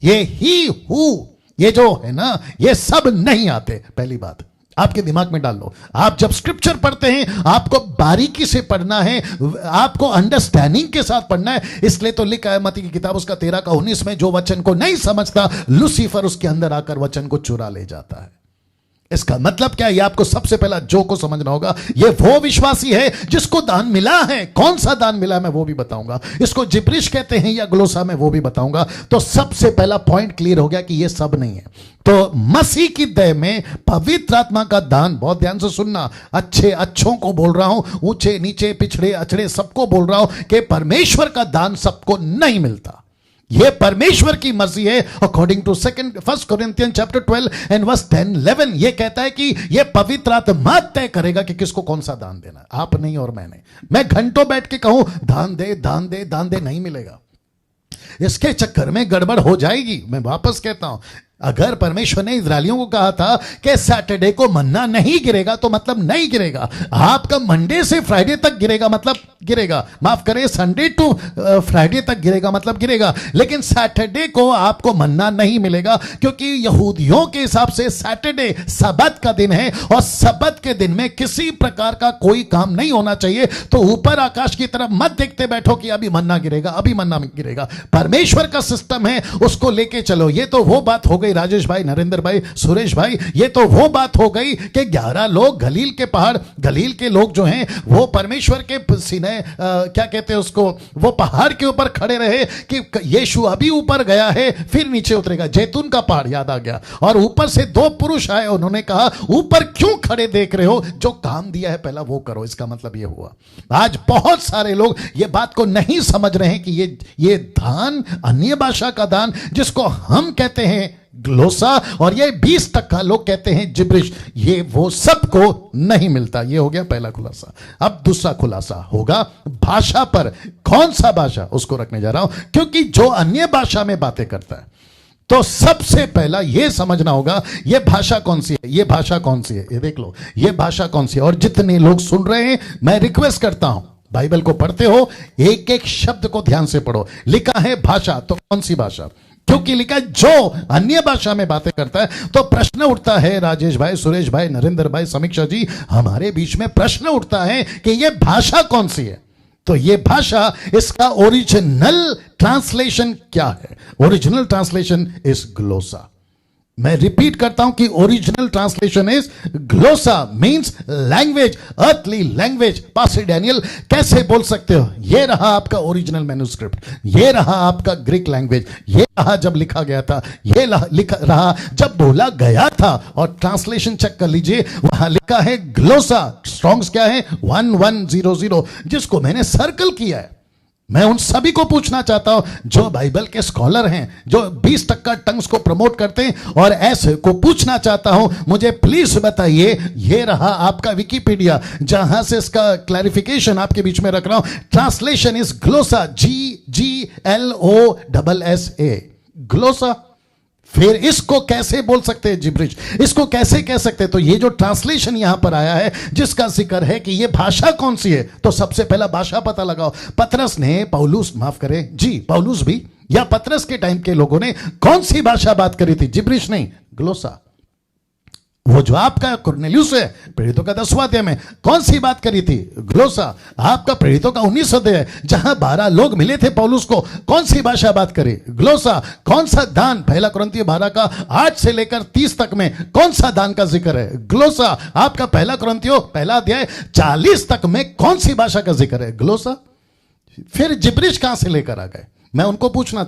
ये ही हु, ये जो है ना, ये सब नहीं आते। पहली बात, आपके दिमाग में डाल लो। आप जब स्क्रिप्चर पढ़ते हैं आपको बारीकी से पढ़ना है, आपको अंडरस्टैंडिंग के साथ पढ़ना है। इसलिए तो लिखा है मत्ती की किताब उसका 13:19 में, जो वचन को नहीं समझता लूसीफर उसके अंदर आकर वचन को चुरा ले जाता है। इसका मतलब क्या है? ये आपको सबसे पहला जो को समझना होगा। ये वो विश्वासी है जिसको दान मिला है। कौन सा दान मिला मैं वो भी बताऊंगा। इसको जिब्रिश कहते हैं या ग्लोसा में वो भी बताऊंगा। तो सबसे पहला पॉइंट क्लियर हो गया कि ये सब नहीं है। तो मसीह की देह में पवित्र आत्मा का दान, बहुत ध्यान से सुनना, अच्छों को बोल रहा हूं, ऊंचे नीचे पिछड़े अछड़े सबको बोल रहा हूं कि परमेश्वर का दान सबको नहीं मिलता। यह परमेश्वर की मर्जी है। According to 1 Corinthians chapter 12 and verse 10-11 यह कहता है कि यह पवित्र आत्मा तय करेगा कि किसको कौन सा दान देना है, आप नहीं और मैंने। मैं घंटों बैठ के कहूं दान दे दान दे दान दे, नहीं मिलेगा। इसके चक्कर में गड़बड़ हो जाएगी। मैं वापस कहता हूं, अगर परमेश्वर ने इजरायलियों को कहा था कि सैटरडे को मन्ना नहीं गिरेगा तो मतलब नहीं गिरेगा। आपका मंडे से फ्राइडे तक गिरेगा मतलब गिरेगा, माफ करें संडे टू फ्राइडे तक गिरेगा मतलब गिरेगा, लेकिन सैटरडे को आपको मन्ना नहीं मिलेगा, क्योंकि यहूदियों के हिसाब से सैटरडे सब्त का दिन है और सब्त के दिन में किसी प्रकार का कोई काम नहीं होना चाहिए। तो ऊपर आकाश की तरफ मत देखते बैठो कि अभी मन्ना गिरेगा अभी मन्ना गिरेगा। परमेश्वर का सिस्टम है, उसको लेके चलो। ये तो वो बात हो गई राजेश भाई, नरेंद्र भाई, सुरेश भाई, ये तो वो बात हो गई कि 11 लोग गलील के पहाड़, गलील के लोग जो हैं वो परमेश्वर के सीने क्या कहते हैं उसको, वो पहाड़ के ऊपर खड़े रहे कि यीशु अभी ऊपर गया है फिर नीचे उतरेगा। जैतून का पहाड़ याद आ गया। और ऊपर से 2 पुरुष आए, उन्होंने कहा ऊपर क्यों खड़े देख रहे हो, जो काम दिया है पहला वो करो। इसका मतलब ये हुआ। आज बहुत सारे लोग ये बात को नहीं समझ रहे हैं कि ये दान, अन्य भाषा का दान जिसको हम कहते हैं ग्लोसा, और ये 20% लोग कहते हैं जिब्रिश, ये वो सबको नहीं मिलता। ये हो गया पहला खुलासा। अब दूसरा खुलासा होगा भाषा पर। कौन सा भाषा, उसको रखने जा रहा हूं, क्योंकि जो अन्य भाषा में बातें करता है तो सबसे पहला यह समझना होगा यह भाषा कौन सी है, यह भाषा कौन सी है। ये देख लो यह भाषा कौन सी है। और जितने लोग सुन रहे हैं मैं रिक्वेस्ट करता हूं, बाइबल को पढ़ते हो एक एक शब्द को ध्यान से पढ़ो। लिखा है भाषा, तो कौन सी भाषा, क्योंकि लिखा जो अन्य भाषा में बातें करता है। तो प्रश्न उठता है राजेश भाई, सुरेश भाई, नरेंद्र भाई, समीक्षा जी, हमारे बीच में प्रश्न उठता है कि यह भाषा कौन सी है। तो यह भाषा, इसका ओरिजिनल ट्रांसलेशन क्या है? Original translation is glossa. मैं रिपीट करता हूं कि original translation is glossa, means language, earthly language. Pastor Daniel कैसे बोल सकते हो? ये रहा आपका ओरिजिनल मैन्युस्क्रिप्ट, ये रहा आपका ग्रीक लैंग्वेज, ये रहा जब लिखा गया था, ये लिखा रहा जब बोला गया था। और ट्रांसलेशन चेक कर लीजिए, वहां लिखा है ग्लोसा। स्ट्रॉन्ग्स क्या है? 1100, जिसको मैंने सर्कल किया है। मैं उन सभी को पूछना चाहता हूं जो बाइबल के स्कॉलर हैं, जो 20% टंग्स को प्रमोट करते हैं, और ऐसे को पूछना चाहता हूं, मुझे प्लीज बताइए। ये रहा आपका विकिपीडिया, जहां से इसका क्लैरिफिकेशन आपके बीच में रख रहा हूं। Translation is glossa, GGLOSSA, glossa. फिर इसको कैसे बोल सकते हैं जिब्रिश, इसको कैसे कह सकते हैं? तो ये जो ट्रांसलेशन यहां पर आया है जिसका जिक्र है कि ये भाषा कौन सी है, तो सबसे पहला भाषा पता लगाओ। पतरस ने, पौलुस, माफ करें जी, पौलुस भी या पतरस के टाइम के लोगों ने कौन सी भाषा बात करी थी? जिब्रिश नहीं, ग्लोसा। वो जो आपका कुरनेलियुस है प्रेरितों का 10वां अध्याय में कौन सी बात करी थी? ग्लोसा। आपका प्रेरितों का 19 अध्याय जहां 12 लोग मिले थे पौलुस को, कौन सी भाषा बात करी? ग्लोसा। कौन सा दान? पहला कुरिन्थियों 12 का 8 से लेकर 30 तक में कौन सा दान का जिक्र है? ग्लोसा। आपका पहला कुरिन्थियों पहला अध्याय 40 तक में कौन सी भाषा का जिक्र है? ग्लोसा। फिर जिब्रिश कहां से लेकर आ गए? मैं उनको पूछना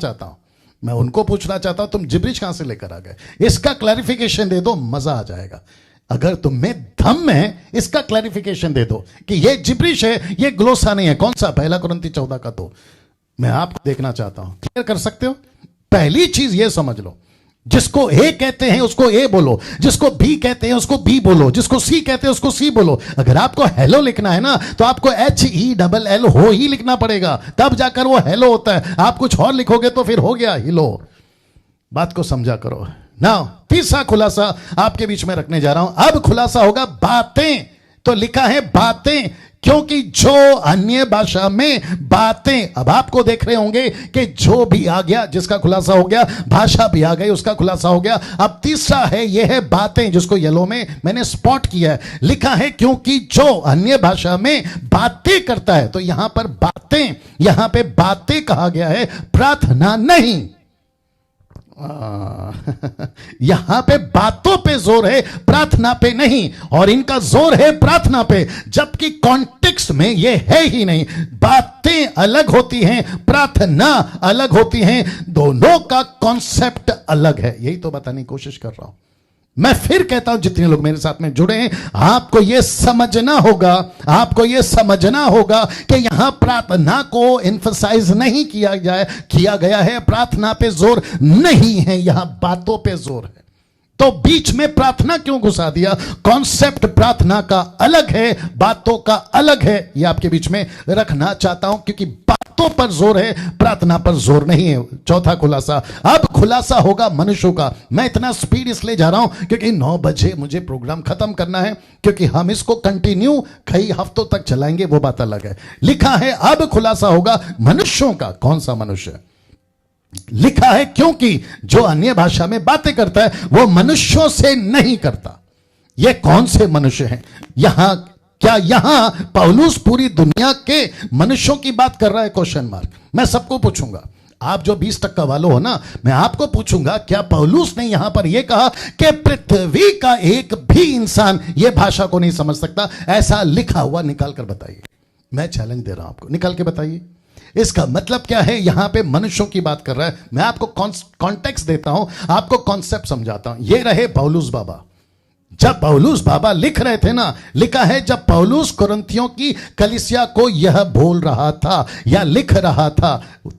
चाहता हूं, तुम जिब्रिश कहां से लेकर आ गए? इसका क्लैरिफिकेशन दे दो, मजा आ जाएगा। अगर तुम में दम है, इसका क्लैरिफिकेशन दे दो कि ये जिब्रिश है, ये ग्लोसा नहीं है। कौन सा? पहला कुरिन्थी 14 का। तो मैं आपको देखना चाहता हूं, क्लियर कर सकते हो? पहली चीज ये समझ लो, जिसको ए कहते हैं उसको ए बोलो, जिसको बी कहते हैं उसको बी बोलो, जिसको सी कहते हैं उसको सी बोलो। अगर आपको हेलो लिखना है ना तो आपको HELL हो ही लिखना पड़ेगा, तब जाकर वो हेलो होता है। आप कुछ और लिखोगे तो फिर हो गया हिलो। बात को समझा करो ना। तीसरा खुलासा आपके बीच में रखने जा रहा हूं। अब खुलासा होगा बातें। तो लिखा है बातें, क्योंकि जो अन्य भाषा में बातें, अब आपको देख रहे होंगे कि जो भी आ गया जिसका खुलासा हो गया, भाषा भी आ गई उसका खुलासा हो गया। अब तीसरा है, यह है बातें, जिसको येलो में मैंने स्पॉट किया है, लिखा है क्योंकि जो अन्य भाषा में बातें करता है। तो यहां पर बातें, यहां पे बातें कहा गया है, प्रार्थना नहीं। यहां पे बातों पे जोर है, प्रार्थना पे नहीं, और इनका जोर है प्रार्थना पे, जबकि कॉन्टेक्स्ट में ये है ही नहीं। बातें अलग होती हैं, प्रार्थना अलग होती हैं, दोनों का कॉन्सेप्ट अलग है। यही तो बताने की कोशिश कर रहा हूं। मैं फिर कहता हूं, जितने लोग मेरे साथ में जुड़े हैं, आपको यह समझना होगा, आपको यह समझना होगा कि यहां प्रार्थना को एम्फसाइज नहीं किया गया है, प्रार्थना पे जोर नहीं है, यहां बातों पे जोर है। तो बीच में प्रार्थना क्यों घुसा दिया? कॉन्सेप्ट प्रार्थना का अलग है, बातों का अलग है। यह आपके बीच में रखना चाहता हूं, क्योंकि बातों पर जोर है, प्रार्थना पर जोर नहीं है। चौथा खुलासा, अब खुलासा होगा मनुष्यों का। मैं इतना स्पीड इसलिए जा रहा हूं क्योंकि 9 बजे मुझे प्रोग्राम खत्म करना है, क्योंकि हम इसको कंटिन्यू कई हफ्तों तक चलाएंगे, वो बात अलग है। लिखा है अब खुलासा होगा मनुष्यों का। कौन सा मनुष्य? लिखा है क्योंकि जो अन्य भाषा में बातें करता है वो मनुष्यों से नहीं करता। ये कौन से मनुष्य हैं? यहां क्या यहां पौलुस पूरी दुनिया के मनुष्यों की बात कर रहा है? Question mark. मैं सबको पूछूंगा, आप जो 20% वाले हो ना, मैं आपको पूछूंगा, क्या पौलुस ने यहां पर यह कहा कि पृथ्वी का एक भी इंसान यह भाषा को नहीं समझ सकता? ऐसा लिखा हुआ निकाल कर बताइए। मैं चैलेंज दे रहा हूं आपको, निकाल के बताइए। इसका मतलब क्या है? यहां पे मनुष्यों की बात कर रहा है। मैं आपको कॉन्टेक्स्ट देता हूं, आपको कॉन्सेप्ट समझाता हूं। ये रहे पौलुस बाबा। जब पौलुस बाबा लिख रहे थे ना, लिखा है जब पौलुस कुरिन्थियों की कलीसिया को यह बोल रहा था या लिख रहा था,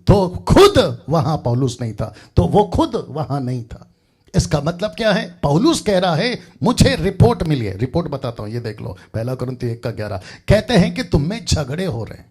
तो खुद वहां पौलुस नहीं था, तो वो खुद वहां नहीं था। इसका मतलब क्या है? पौलुस कह रहा है मुझे रिपोर्ट मिली है। रिपोर्ट बताता हूं, ये देख लो, 1 कुरिन्थियों 1:11 कहते हैं कि तुम में झगड़े हो रहे हैं।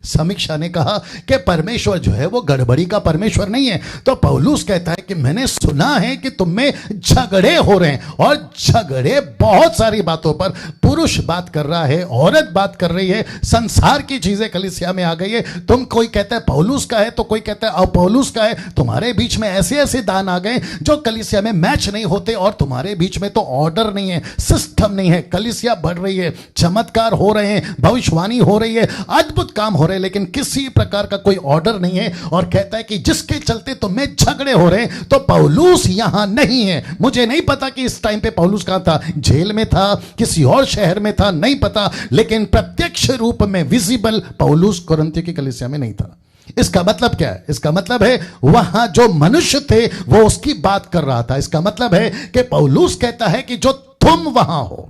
समीक्षा ने कहा कि परमेश्वर जो है वो गड़बड़ी का परमेश्वर नहीं है। तो पौलुस कहता है कि मैंने सुना है कि तुम में झगड़े हो रहे हैं, और झगड़े बहुत सारी बातों पर। पुरुष बात कर रहा है, औरत बात कर रही है, संसार की चीजें कलीसिया में आ गई है। तुम, कोई कहता है पौलुस का है तो कोई कहता है अपौलुस का है। तुम्हारे बीच में ऐसे ऐसे दान आ गए जो कलीसिया में मैच नहीं होते, और तुम्हारे बीच में तो ऑर्डर नहीं है, सिस्टम नहीं है। कलीसिया बढ़ रही है, चमत्कार हो रहे हैं, भविष्यवाणी हो रही है, अद्भुत काम हो रहे हैं, लेकिन किसी प्रकार का कोई ऑर्डर नहीं है। और कहता है कि जिसके चलते तुम्हें झगड़े हो रहे हैं। तो पौलुस यहां नहीं है। मुझे नहीं पता कि इस टाइम पे पौलुस कहां था, जेल में था, किसी और शहर में था, नहीं पता, लेकिन प्रत्यक्ष रूप में विजिबल पौलुस कुरिन्थियों की कलीसिया में नहीं था। इसका मतलब क्या है? इसका मतलब है वहां जो मनुष्य थे वो उसकी बात कर रहा था। इसका मतलब है कि पौलुस कहता है कि जो तुम वहां हो,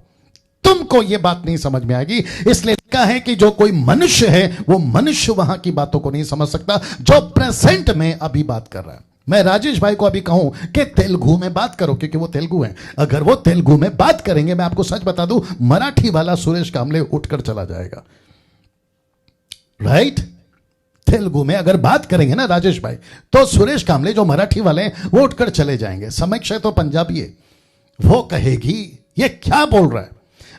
तुमको यह बात नहीं समझ में आएगी। इसलिए लिखा है कि जो कोई मनुष्य है वो मनुष्य वहां की बातों को नहीं समझ सकता, जो प्रेजेंट में अभी बात कर रहा है। मैं राजेश भाई को अभी कहूं कि तेलुगु में बात करो, क्योंकि वो तेलुगु हैं। अगर वो तेलुगु में बात करेंगे, मैं आपको सच बता दूं, मराठी वाला सुरेश कामले उठकर चला जाएगा। राइट? तेलुगु में अगर बात करेंगे ना राजेश भाई, तो सुरेश कामले जो मराठी वाले हैं वो उठकर चले जाएंगे। समीक्षा तो पंजाबी है, वो कहेगी ये क्या बोल रहा है,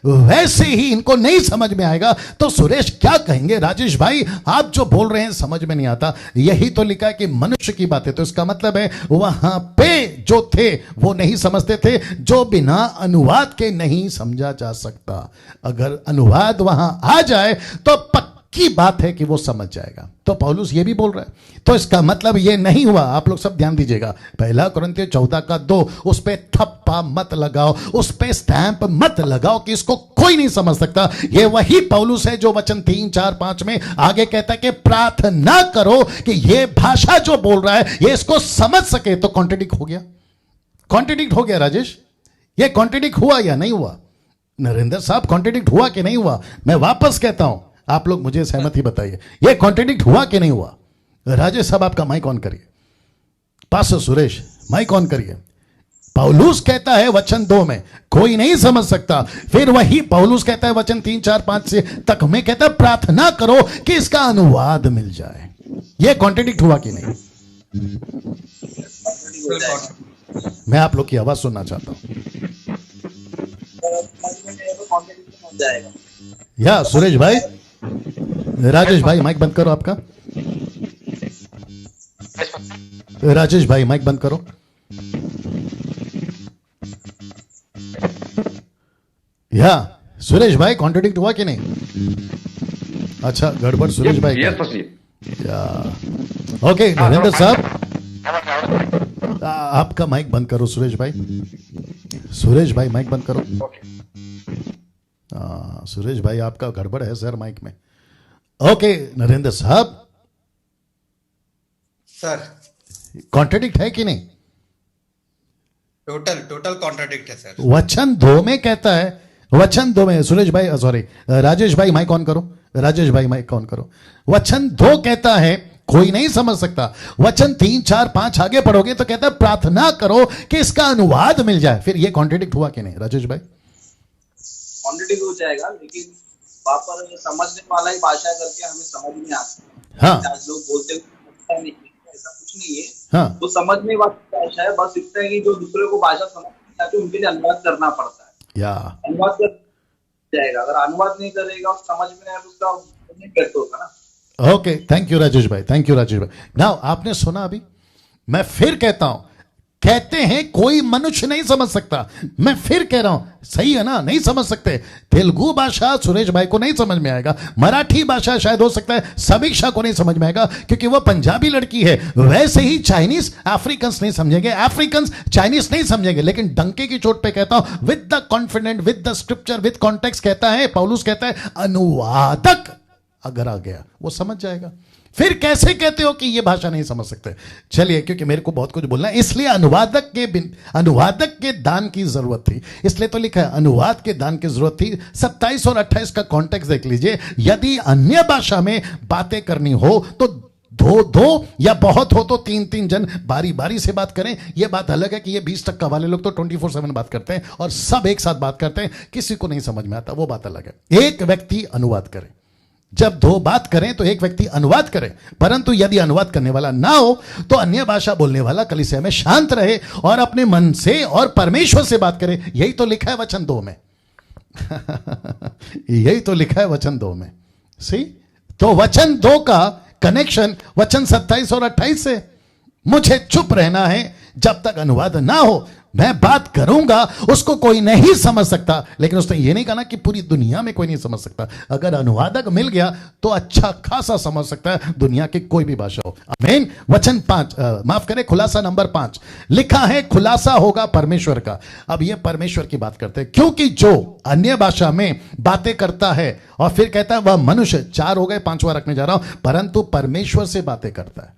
वैसे ही इनको नहीं समझ में आएगा। तो सुरेश क्या कहेंगे, राजेश भाई आप जो बोल रहे हैं समझ में नहीं आता। यही तो लिखा है कि मनुष्य की बात है। तो इसका मतलब है वहां पे जो थे वो नहीं समझते थे, जो बिना अनुवाद के नहीं समझा जा सकता। अगर अनुवाद वहां आ जाए तो की बात है कि वो समझ जाएगा। तो पौलुस ये भी बोल रहा है। तो इसका मतलब ये नहीं हुआ, आप लोग सब ध्यान दीजिएगा, 1 कुरिन्थियों 14:2, उस पे थप्पा मत लगाओ, उस पे स्टैंप मत लगाओ कि इसको कोई नहीं समझ सकता। ये वही पौलुस है जो वचन 3, 4, 5 में आगे कहता है कि प्रार्थना करो कि ये भाषा जो बोल रहा है ये इसको समझ सके। तो कॉन्ट्रडिक्ट हो गया, कॉन्ट्रडिक्ट हो गया राजेश, ये कॉन्ट्रडिक्ट हुआ या नहीं हुआ? नरेंद्र साहब कॉन्ट्रडिक्ट हुआ कि नहीं हुआ? मैं वापस कहता हूं, आप लोग मुझे सहमति बताइए, यह कॉन्ट्रडिक्ट हुआ कि नहीं हुआ? राजेश साहब आपका माइक ऑन करिए, पास्टर सुरेश माइक ऑन करिए। पौलुस कहता है वचन 2 में कोई नहीं समझ सकता, फिर वही पौलुस कहता है वचन 3, 4, 5 से तक में कहता है प्रार्थना करो कि इसका अनुवाद मिल जाए। यह कॉन्ट्रडिक्ट हुआ कि नहीं? मैं आप लोग की आवाज सुनना चाहता हूं। या सुरेश भाई राजेश भाई माइक बंद करो आपका। राजेश भाई माइक बंद करो। या सुरेश भाई कॉन्ट्रडिक्ट हुआ कि नहीं? अच्छा गड़बड़ सुरेश भाई या ओके। नरेंद्र साहब आपका माइक बंद करो। सुरेश भाई माइक बंद करो। सुरेश भाई आपका गड़बड़ है सर माइक में। ओके नरेंद्र साहब सर कॉन्ट्रडिक्ट है कि नहीं? टोटल कॉन्ट्रडिक्ट है सर। वचन 2 में कहता है, वचन 2 में सुरेश भाई सॉरी राजेश भाई माइक ऑन करो। राजेश भाई माइक ऑन करो। वचन 2 कहता है कोई नहीं समझ सकता। वचन 3 4 5 आगे पढ़ोगे तो कहता है प्रार्थना करो कि इसका अनुवाद मिल जाए। फिर ये कॉन्ट्रडिक्ट हुआ कि नहीं राजेश भाई? कॉन्ट्रडिक्ट हो जाएगा, लेकिन वहां पर समझने वाला ही भाषा करके हमें समझ में आता है। हाँ लोग बोलते हैं नहीं, ऐसा कुछ नहीं है। हाँ तो समझने वाली भाषा है, बस इतना है कि जो दूसरे को भाषा समझ आती है उनके लिए अनुवाद करना पड़ता है। या अनुवाद कर जाएगा, अगर अनुवाद नहीं करेगा और समझ में नहीं आए तो उसका नहीं व्यक्त होगा ना। ओके थैंक यू राजेश भाई, थैंक यू राजेश भाई। नाउ आपने सुना अभी, मैं फिर कहता हूं, कहते हैं कोई मनुष्य नहीं समझ सकता। मैं फिर कह रहा हूं, सही है ना? नहीं समझ सकते। तेलुगु भाषा सुरेश भाई को नहीं समझ में आएगा, मराठी भाषा शायद हो सकता है समीक्षा को नहीं समझ में आएगा क्योंकि वो पंजाबी लड़की है। वैसे ही चाइनीज अफ्रीकन नहीं समझेंगे, अफ्रीकन चाइनीज नहीं समझेंगे। लेकिन डंके की चोट पे कहता हूं, with the confident, with the scripture, with context कहता है पौलुस, कहता है अनुवादक अगर आ गया वो समझ जाएगा। फिर कैसे कहते हो कि ये भाषा नहीं समझ सकते? चलिए, क्योंकि मेरे को बहुत कुछ बोलना है, इसलिए अनुवादक के दान की जरूरत थी। इसलिए तो लिखा है अनुवाद के दान की जरूरत थी। 27 और 28 का कॉन्टेक्स्ट देख लीजिए। यदि अन्य भाषा में बातें करनी हो तो दो या बहुत हो तो 3 जन बारी बारी से बात करें। यह बात अलग है कि ये 20% वाले लोग तो 24/7 बात करते हैं और सब एक साथ बात करते हैं, किसी को नहीं समझ में आता, वो बात अलग है। एक व्यक्ति अनुवाद करे, जब 2 बात करें तो एक व्यक्ति अनुवाद करे। परंतु यदि अनुवाद करने वाला ना हो तो अन्य भाषा बोलने वाला कलीसिया में शांत रहे और अपने मन से और परमेश्वर से बात करे। यही तो लिखा है वचन 2 में। यही तो लिखा है वचन 2 में। सी तो वचन 2 का कनेक्शन वचन 27 और 28 से। मुझे चुप रहना है जब तक अनुवाद ना हो। मैं बात करूंगा, उसको कोई नहीं समझ सकता, लेकिन उसने ये नहीं कहा ना कि पूरी दुनिया में कोई नहीं समझ सकता। अगर अनुवादक मिल गया तो अच्छा खासा समझ सकता है, दुनिया की कोई भी भाषा हो। आमीन। वचन 5 माफ करें, खुलासा नंबर 5 लिखा है, खुलासा होगा परमेश्वर का। अब ये परमेश्वर की बात करते हैं, क्योंकि जो अन्य भाषा में बातें करता है और फिर कहता है वह मनुष्य, 4 हो गए, 5वां रखने जा रहा हूं, परंतु परमेश्वर से बातें करता है।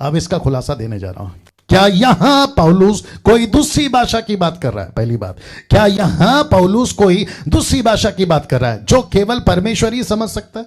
अब इसका खुलासा देने जा रहा हूं। क्या यहां पौलुस कोई दूसरी भाषा की बात कर रहा है? पहली बात, क्या यहां पौलुस कोई दूसरी भाषा की बात कर रहा है जो केवल परमेश्वर ही समझ सकता है?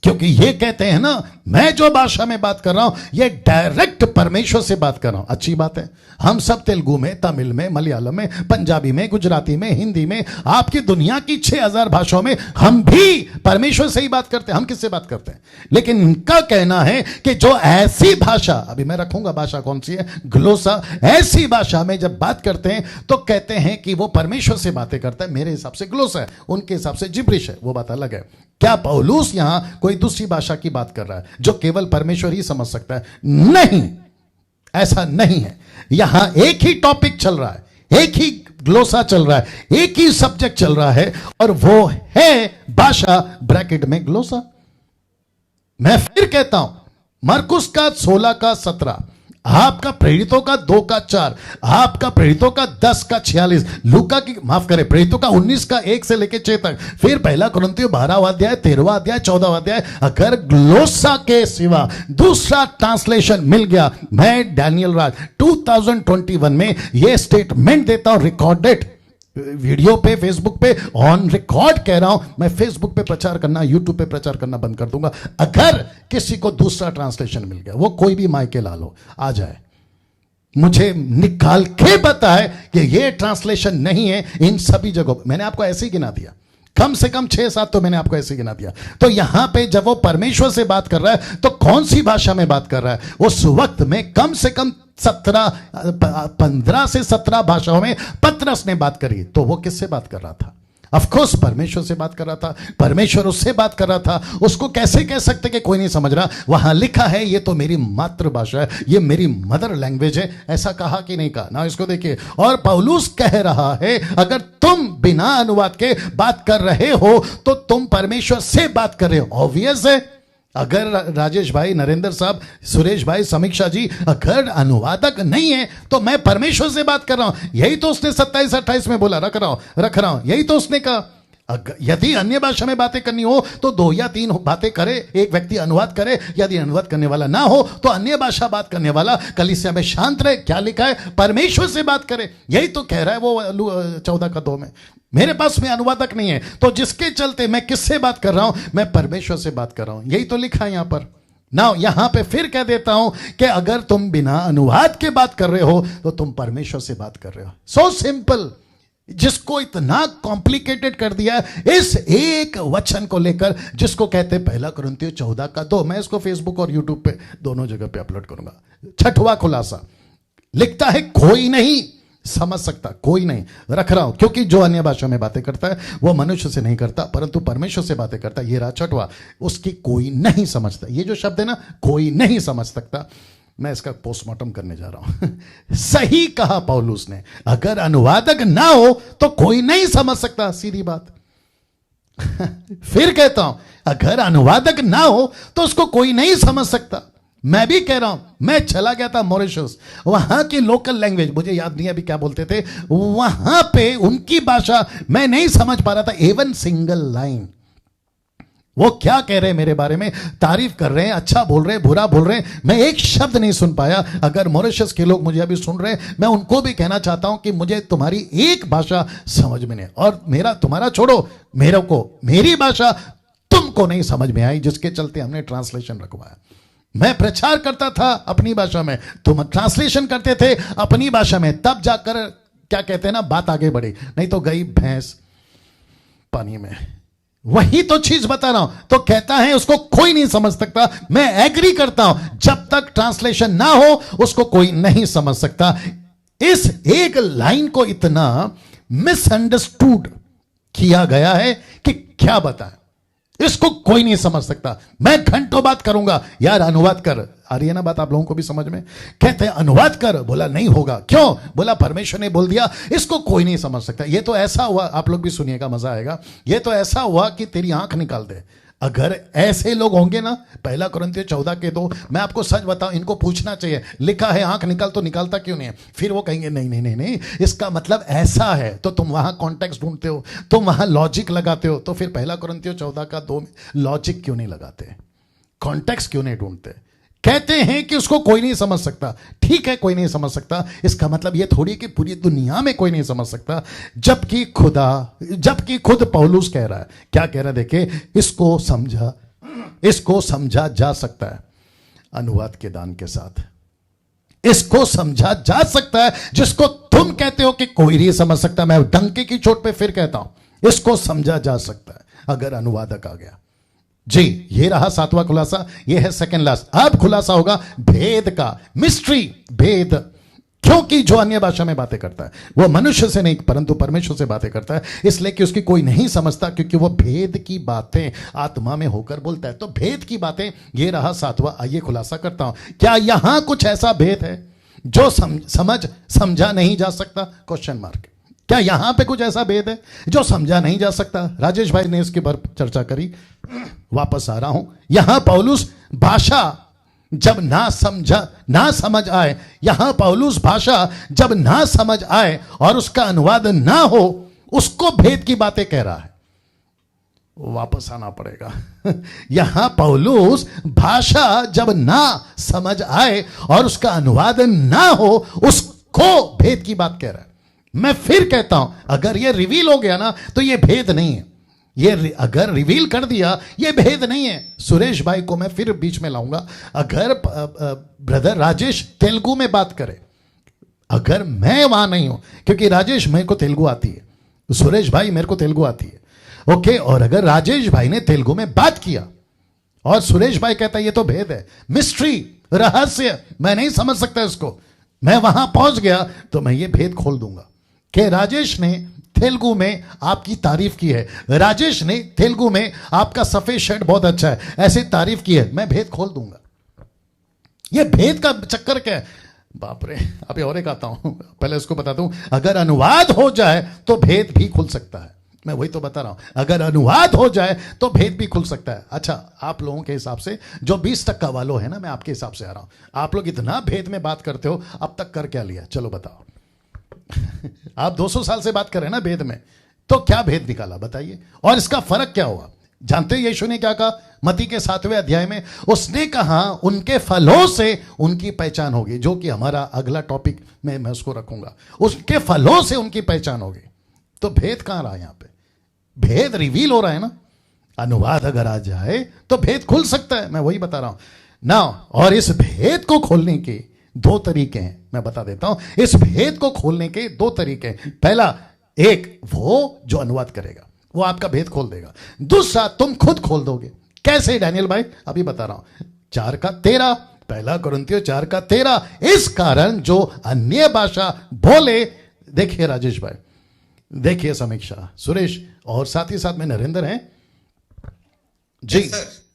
क्योंकि ये कहते हैं ना, मैं जो भाषा में बात कर रहा हूं ये डायरेक्ट परमेश्वर से बात कर रहा हूं। अच्छी बात है, हम सब तेलुगु में, तमिल में, मलयालम में, पंजाबी में, गुजराती में, हिंदी में, आपकी दुनिया की 6000 भाषाओं में हम भी परमेश्वर से ही बात करते हैं। हम किससे बात करते हैं? लेकिन इनका कहना है कि जो ऐसी भाषा, अभी मैं रखूंगा भाषा कौन सी है, ग्लोसा, ऐसी भाषा में जब बात करते हैं तो कहते हैं कि वो परमेश्वर से बातें करता है। मेरे हिसाब से ग्लोसा है, उनके हिसाब से जिब्रिश है, वो बात अलग है। क्या पौलुस यहां कोई दूसरी भाषा की बात कर रहा है जो केवल परमेश्वर ही समझ सकता है? नहीं, ऐसा नहीं है। यहां एक ही टॉपिक चल रहा है, एक ही ग्लोसा चल रहा है, एक ही सब्जेक्ट चल रहा है, और वो है भाषा ब्रैकेट में ग्लोसा। मैं फिर कहता हूं, मरकुस का 16 का 17, आपका प्रेरितों का 2 का 4, आपका प्रेरितों का 10 का 46, लूका की माफ करें प्रेरितों का 19 का 1 से लेकर 6 तक, फिर 1 कुरिन्थियों 12वां अध्याय, 13वां अध्याय, 14वां अध्याय। अगर ग्लोसा के सिवा दूसरा ट्रांसलेशन मिल गया, मैं डैनियल राज 2021 में यह स्टेटमेंट देता हूं, रिकॉर्डेड वीडियो पे, फेसबुक पे ऑन रिकॉर्ड कह रहा हूं, मैं फेसबुक पे प्रचार करना, यूट्यूब पे प्रचार करना बंद कर दूंगा अगर किसी को दूसरा ट्रांसलेशन मिल गया। वो कोई भी माइके लाल हो, आ जाए, मुझे निकाल के बताए कि ये ट्रांसलेशन नहीं है इन सभी जगहों। मैंने आपको ऐसे ही गिना दिया, कम से कम 6-7 तो मैंने आपको ऐसे गिना दिया। तो यहां पे जब वो परमेश्वर से बात कर रहा है तो कौन सी भाषा में बात कर रहा है? उस वक्त में कम से कम 15 से 17 भाषाओं में पतरस ने बात करी। तो वो किससे बात कर रहा था? ऑफ कोर्स परमेश्वर से बात कर रहा था, परमेश्वर उससे बात कर रहा था, उसको कैसे कह सकते कि कोई नहीं समझ रहा? वहां लिखा है ये तो मेरी मातृभाषा है, ये मेरी मदर लैंग्वेज है। ऐसा कहा कि नहीं कहा ना? इसको देखिए, और पौलुस कह रहा है अगर तुम बिना अनुवाद के बात कर रहे हो तो तुम परमेश्वर से बात कर रहे हो। ऑब्वियस है, अगर राजेश भाई, नरेंद्र साहब, सुरेश भाई, समीक्षा जी अगर अनुवादक नहीं है तो मैं परमेश्वर से बात कर रहा हूं। यही तो उसने 27-28 में बोला, रख रहा हूं, यही तो उसने कहा। यदि अन्य भाषा में बातें करनी हो तो 2 या 3 बातें करे, एक व्यक्ति अनुवाद करे। यदि अनुवाद करने वाला ना हो तो अन्य भाषा बात करने वाला कलीसिया में शांत रहे। क्या लिखा है? परमेश्वर से बात करे। यही तो कह रहा है वो 14:2 में। मेरे पास में अनुवादक नहीं है तो जिसके चलते मैं किससे बात कर रहा हूं? मैं परमेश्वर से बात कर रहा हूं। यही तो लिखा है यहां पर ना। यहां पे फिर कह देता हूं कि अगर तुम बिना अनुवाद के बात कर रहे हो तो तुम परमेश्वर से बात कर रहे हो। सो सिंपल, जिसको इतना कॉम्प्लिकेटेड कर दिया है इस एक वचन को लेकर, जिसको कहते हैं 1 कुरिन्थियों 14:2। मैं इसको फेसबुक और यूट्यूब पे दोनों जगह पे अपलोड करूंगा। 6वां खुलासा लिखता है कोई नहीं समझ सकता, कोई नहीं, रख रहा हूं, क्योंकि जो अन्य भाषा में बातें करता है वो मनुष्य से नहीं करता परंतु परमेश्वर से बातें करता है। ये रहा 6वां, उसकी कोई नहीं समझता। ये जो शब्द है ना, कोई नहीं समझ सकता, मैं इसका पोस्टमार्टम करने जा रहा हूं। सही कहा पौलुस ने, अगर अनुवादक ना हो तो कोई नहीं समझ सकता, सीधी बात। फिर कहता हूं, अगर अनुवादक ना हो तो उसको कोई नहीं समझ सकता। मैं भी कह रहा हूं, मैं चला गया था मॉरिशस, वहां की लोकल लैंग्वेज मुझे याद नहीं अभी क्या बोलते थे, वहां पे उनकी भाषा मैं नहीं समझ पा रहा था, एवन सिंगल लाइन। वो क्या कह रहे हैं मेरे बारे में, तारीफ कर रहे हैं, अच्छा बोल रहे हैं, बुरा बोल रहे हैं, मैं एक शब्द नहीं सुन पाया। अगर मॉरिशस के लोग मुझे अभी सुन रहे हैं, मैं उनको भी कहना चाहता हूं कि मुझे तुम्हारी एक भाषा समझ में नहीं, और मेरा तुम्हारा छोड़ो, मेरे को मेरी भाषा तुमको नहीं समझ में आई, जिसके चलते हमने ट्रांसलेशन रखवाया। मैं प्रचार करता था अपनी भाषा में, तुम ट्रांसलेशन करते थे अपनी भाषा में, तब जाकर क्या कहते हैं ना, बात आगे बढ़ी, नहीं तो गई भैंस पानी में। वही तो चीज बता रहा हूं। तो कहता है उसको कोई नहीं समझ सकता। मैं एग्री करता हूं, जब तक ट्रांसलेशन ना हो उसको कोई नहीं समझ सकता। इस एक लाइन को इतना मिसअंडरस्टूड किया गया है कि क्या बताएं, इसको कोई नहीं समझ सकता। मैं घंटों बात करूंगा, यार अनुवाद कर, आ रही है ना बात आप लोगों को भी समझ में? कहते हैं अनुवाद कर, बोला नहीं होगा, क्यों? बोला परमेश्वर ने बोल दिया, इसको कोई नहीं समझ सकता। ये तो ऐसा हुआ, आप लोग भी सुनिएगा, मजा आएगा। ये तो ऐसा हुआ कि तेरी आंख निकाल दे। अगर ऐसे लोग होंगे ना, 1 कुरिन्थियों 14:2, मैं आपको सच बताऊं, इनको पूछना चाहिए, लिखा है आंख निकाल, तो निकालता क्यों नहीं है? फिर वो कहेंगे नहीं नहीं नहीं नहीं, इसका मतलब ऐसा है। तो तुम वहां कॉन्टेक्स्ट ढूंढते हो, तुम वहां लॉजिक लगाते हो, तो फिर 1 कुरिन्थियों 14:2 में लॉजिक क्यों नहीं लगाते, कॉन्टेक्स्ट क्यों नहीं ढूंढते? कहते हैं कि उसको कोई नहीं समझ सकता। ठीक है, कोई नहीं समझ सकता, इसका मतलब यह थोड़ी कि पूरी दुनिया में कोई नहीं समझ सकता, जबकि खुद पौलुस कह रहा है। क्या कह रहा है? देखिए, इसको समझा जा सकता है अनुवाद के दान के साथ, इसको समझा जा सकता है, जिसको तुम कहते हो कि कोई नहीं समझ सकता। मैं डंके की चोट पे फिर कहता हूं, इसको समझा जा सकता है अगर अनुवादक आ गया। जी, ये रहा 7वां खुलासा, ये है सेकंड लास्ट। अब खुलासा होगा भेद का, मिस्ट्री, भेद। क्योंकि जो अन्य भाषा में बातें करता है वो मनुष्य से नहीं परंतु परमेश्वर से बातें करता है, इसलिए कि उसकी कोई नहीं समझता, क्योंकि वो भेद की बातें आत्मा में होकर बोलता है। तो भेद की बातें, ये रहा 7वां। आइए खुलासा करता हूं, क्या यहां कुछ ऐसा भेद है जो समझा नहीं जा सकता? Question mark. क्या यहां पे कुछ ऐसा भेद है जो समझा नहीं जा सकता? राजेश भाई ने इसके पर चर्चा करी, वापस आ रहा हूं। यहां पौलुस भाषा जब ना समझ आए, यहां पौलुस भाषा जब ना समझ आए और उसका अनुवाद ना हो, उसको भेद की बातें कह रहा है। वापस आना पड़ेगा। यहां पौलुस भाषा जब ना समझ आए और उसका अनुवाद ना हो, उसको भेद की बात कह रहा है। मैं फिर कहता हूं, अगर ये रिवील हो गया ना तो ये भेद नहीं है। ये अगर रिवील कर दिया, ये भेद नहीं है। सुरेश भाई को मैं फिर बीच में लाऊंगा। अगर ब्रदर राजेश तेलुगु में बात करे, अगर मैं वहां नहीं हूं, क्योंकि राजेश मेरे को तेलुगु आती है, सुरेश भाई मेरे को तेलुगु आती है, ओके, और अगर राजेश भाई ने तेलुगु में बात किया और सुरेश भाई कहता है ये तो भेद है, मिस्ट्री, रहस्य, मैं नहीं समझ सकता इसको, मैं वहां पहुंच गया तो मैं ये भेद खोल दूंगा कि राजेश ने तेलुगु में आपकी तारीफ की है, राजेश ने तेलुगु में आपका सफेद शर्ट बहुत अच्छा है, ऐसे तारीफ की है। मैं भेद खोल दूंगा। ये भेद का चक्कर क्या है? बाप रे, अभी और एक आता हूं, पहले इसको बता दूं, अगर अनुवाद हो जाए तो भेद भी खुल सकता है। मैं वही तो बता रहा हूं, अगर अनुवाद हो जाए तो भेद भी खुल सकता है। अच्छा, आप लोगों के हिसाब से जो 20% वालों है ना, मैं आपके हिसाब से आ रहा हूं, आप लोग इतना भेद में बात करते हो, अब तक कर क्या लिया? चलो बताओ। आप 200 साल से बात कर रहे हैं ना भेद में, तो क्या भेद निकाला बताइए? और इसका फर्क क्या हुआ? जानते हो यीशु ने क्या कहा मत्ती के 7वें अध्याय में? उसने कहा उनके फलों से उनकी पहचान होगी, जो कि हमारा अगला टॉपिक में मैं उसको रखूंगा। उसके फलों से उनकी पहचान होगी। तो भेद कहां रहा? यहां पे भेद रिवील हो रहा है ना। अनुवाद अगर आ जाए तो भेद खुल सकता है, मैं वही बता रहा हूं ना। और इस भेद को खोलने के 2 तरीके हैं, मैं बता देता हूं। इस भेद को खोलने के 2 तरीके हैं। पहला, एक वो जो अनुवाद करेगा वो आपका भेद खोल देगा। दूसरा, तुम खुद खोल दोगे। कैसे डैनियल भाई? अभी बता रहा हूं। 4:13, 1 कुरिन्थियों 4:13, इस कारण जो अन्य भाषा बोले। देखिए राजेश भाई, देखिए समीक्षा, सुरेश और साथ ही साथ में नरेंद्र हैं जी।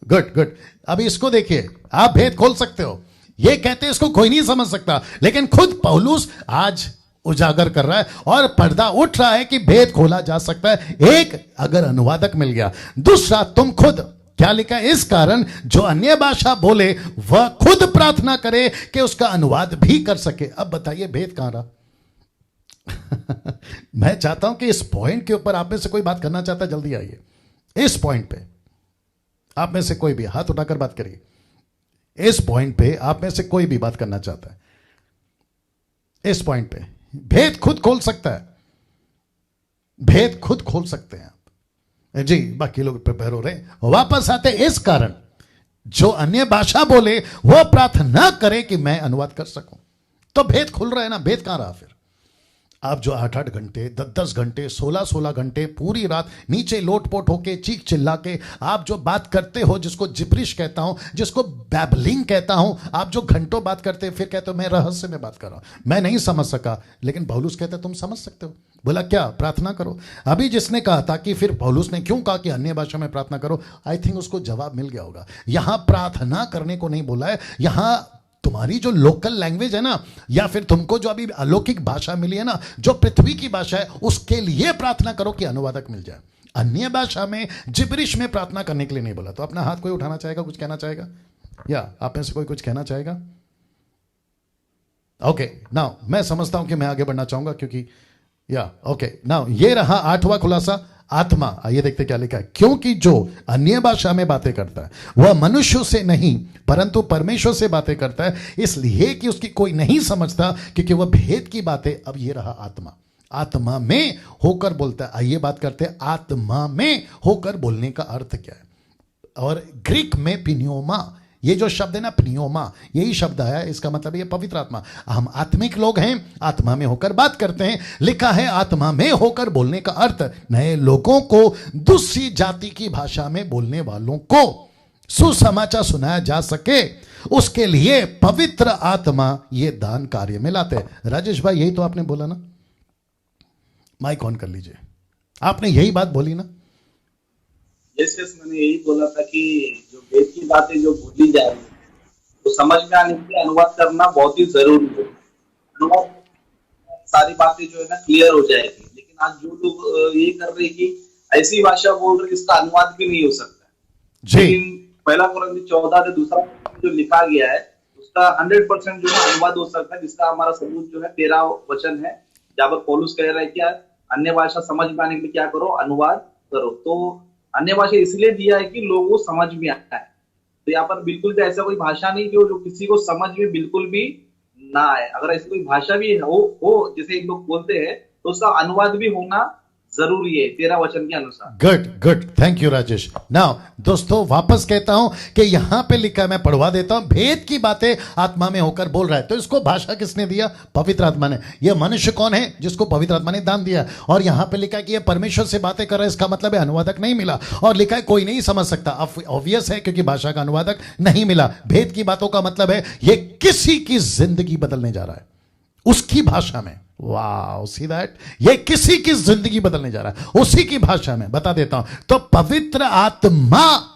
Good good. अभी इसको देखिए, आप भेद खोल सकते हो। ये कहते हैं इसको कोई नहीं समझ सकता, लेकिन खुद पौलुस आज उजागर कर रहा है और पर्दा उठ रहा है कि भेद खोला जा सकता है। एक, अगर अनुवादक मिल गया। दूसरा, तुम खुद। क्या लिखा है? इस कारण जो अन्य भाषा बोले वह खुद प्रार्थना करे कि उसका अनुवाद भी कर सके। अब बताइए भेद कहां रहा? मैं चाहता हूं कि इस पॉइंट के ऊपर आप में से कोई बात करना चाहता है, जल्दी आइए। इस पॉइंट पे आप में से कोई भी हाथ उठाकर बात करिए। इस पॉइंट पे आप में से कोई भी बात करना चाहता है, इस पॉइंट पे भेद खुद खोल सकता है। भेद खुद खोल सकते हैं आप जी। बाकी लोग प्रिपेयर हो रहे हैं। वापस आते, इस कारण जो अन्य भाषा बोले वह प्रार्थना करे कि मैं अनुवाद कर सकूं। तो भेद खुल रहा है ना। भेद कहां रहा फिर? आप जो 8-8 घंटे, 10-10 घंटे, 16-16 घंटे पूरी रात नीचे लोटपोट होके चीख चिल्ला के आप जो बात करते हो, जिसको जिब्रिश कहता हूं, जिसको बैबलिंग कहता हूं, आप जो घंटों बात करते फिर कहते हो मैं रहस्य में बात कर रहा हूं, मैं नहीं समझ सका। लेकिन पौलुस कहता तुम समझ सकते हो। बोला क्या? प्रार्थना करो। अभी जिसने कहा था कि फिर पौलुस ने क्यों कहा कि अन्य भाषा में प्रार्थना करो, आई थिंक उसको जवाब मिल गया होगा। यहां प्रार्थना करने को नहीं बोला है, यहां तुम्हारी जो लोकल लैंग्वेज है ना, या फिर तुमको जो अभी अलौकिक भाषा मिली है ना, जो पृथ्वी की भाषा है, उसके लिए प्रार्थना करो कि अनुवादक मिल जाए। अन्य भाषा में, जिब्रिश में प्रार्थना करने के लिए नहीं बोला। तो अपना हाथ कोई उठाना चाहेगा, कुछ कहना चाहेगा? या आप में से कोई कुछ कहना चाहेगा? ओके, नाउ मैं समझता हूं कि मैं आगे बढ़ना चाहूंगा, क्योंकि या ओके, नाउ ये रहा 8वां खुलासा, आत्मा। आइए देखते क्या लिखा है। क्योंकि जो अन्य भाषा में बातें करता है वह मनुष्यों से नहीं परंतु परमेश्वर से बातें करता है, इसलिए कि उसकी कोई नहीं समझता, क्योंकि वह भेद की बातें। अब ये रहा आत्मा। आत्मा में होकर बोलता है। आइए बात करते हैं आत्मा में होकर बोलने का अर्थ क्या है। और ग्रीक में पिन्योमा, ये जो शब्द है ना प्नियोमा, यही शब्द आया, इसका मतलब ये पवित्र आत्मा। हम आत्मिक लोग हैं, आत्मा में होकर बात करते हैं। लिखा है आत्मा में होकर बोलने का अर्थ नए लोगों को, दूसरी जाति की भाषा में बोलने वालों को सुसमाचार सुनाया जा सके, उसके लिए पवित्र आत्मा ये दान कार्य में लाते हैं। राजेश भाई यही तो आपने बोला ना, माइक ऑन कर लीजिए, आपने यही बात बोली ना। यस, मैंने यही बोला था कि जो वेद की बातें जो बोली जा रही है तो समझ में आने के लिए अनुवाद करना बहुत ही जरूरी है। अनुवाद सारी बातें जो है ना क्लियर हो जाएगी। लेकिन आज जो लोग ये कर रहे कि ऐसी भाषा बोल रहे इसका अनुवाद भी नहीं हो सकता। लेकिन 1 कुरिन्थियों 14 से दूसरा जो लिखा गया है उसका 100% जो है अनुवाद हो सकता है, जिसका हमारा सबूत जो है 13 वचन है, जहां पर पौलुस कह रहा है कि अन्य भाषा समझ में आने के लिए क्या करो, अनुवाद करो। तो अन्य भाषा इसलिए दिया है कि लोगों को समझ में आता है। तो यहाँ पर बिल्कुल भी ऐसा कोई भाषा नहीं जो किसी को समझ में बिल्कुल भी ना आए। अगर ऐसी कोई भाषा भी हो जैसे एक लोग बोलते हैं तो उसका अनुवाद भी होना जरूरी है 13 वचन के अनुसार। Good good, thank you Rajesh. Now दोस्तों वापस कहता हूं कि यहां पे लिखा है, मैं पढ़वा देता हूं, भेद की बातें आत्मा में होकर बोल रहा है। तो इसको भाषा किसने दिया? पवित्र आत्मा ने। यह मनुष्य कौन है? जिसको पवित्र आत्मा ने दान दिया। और यहां पे लिखा है कि यह परमेश्वर से बातें कर रहा है, इसका मतलब है अनुवादक नहीं मिला। और लिखा है कोई नहीं समझ सकता। ऑब्वियस है क्योंकि भाषा का अनुवादक नहीं मिला। भेद की बातों का मतलब है यह किसी की जिंदगी बदलने जा रहा है। उसकी भाषा में। वाह, सी दैट, ये किसी की जिंदगी बदलने जा रहा है, उसी की भाषा में बता देता हूं। तो पवित्र आत्मा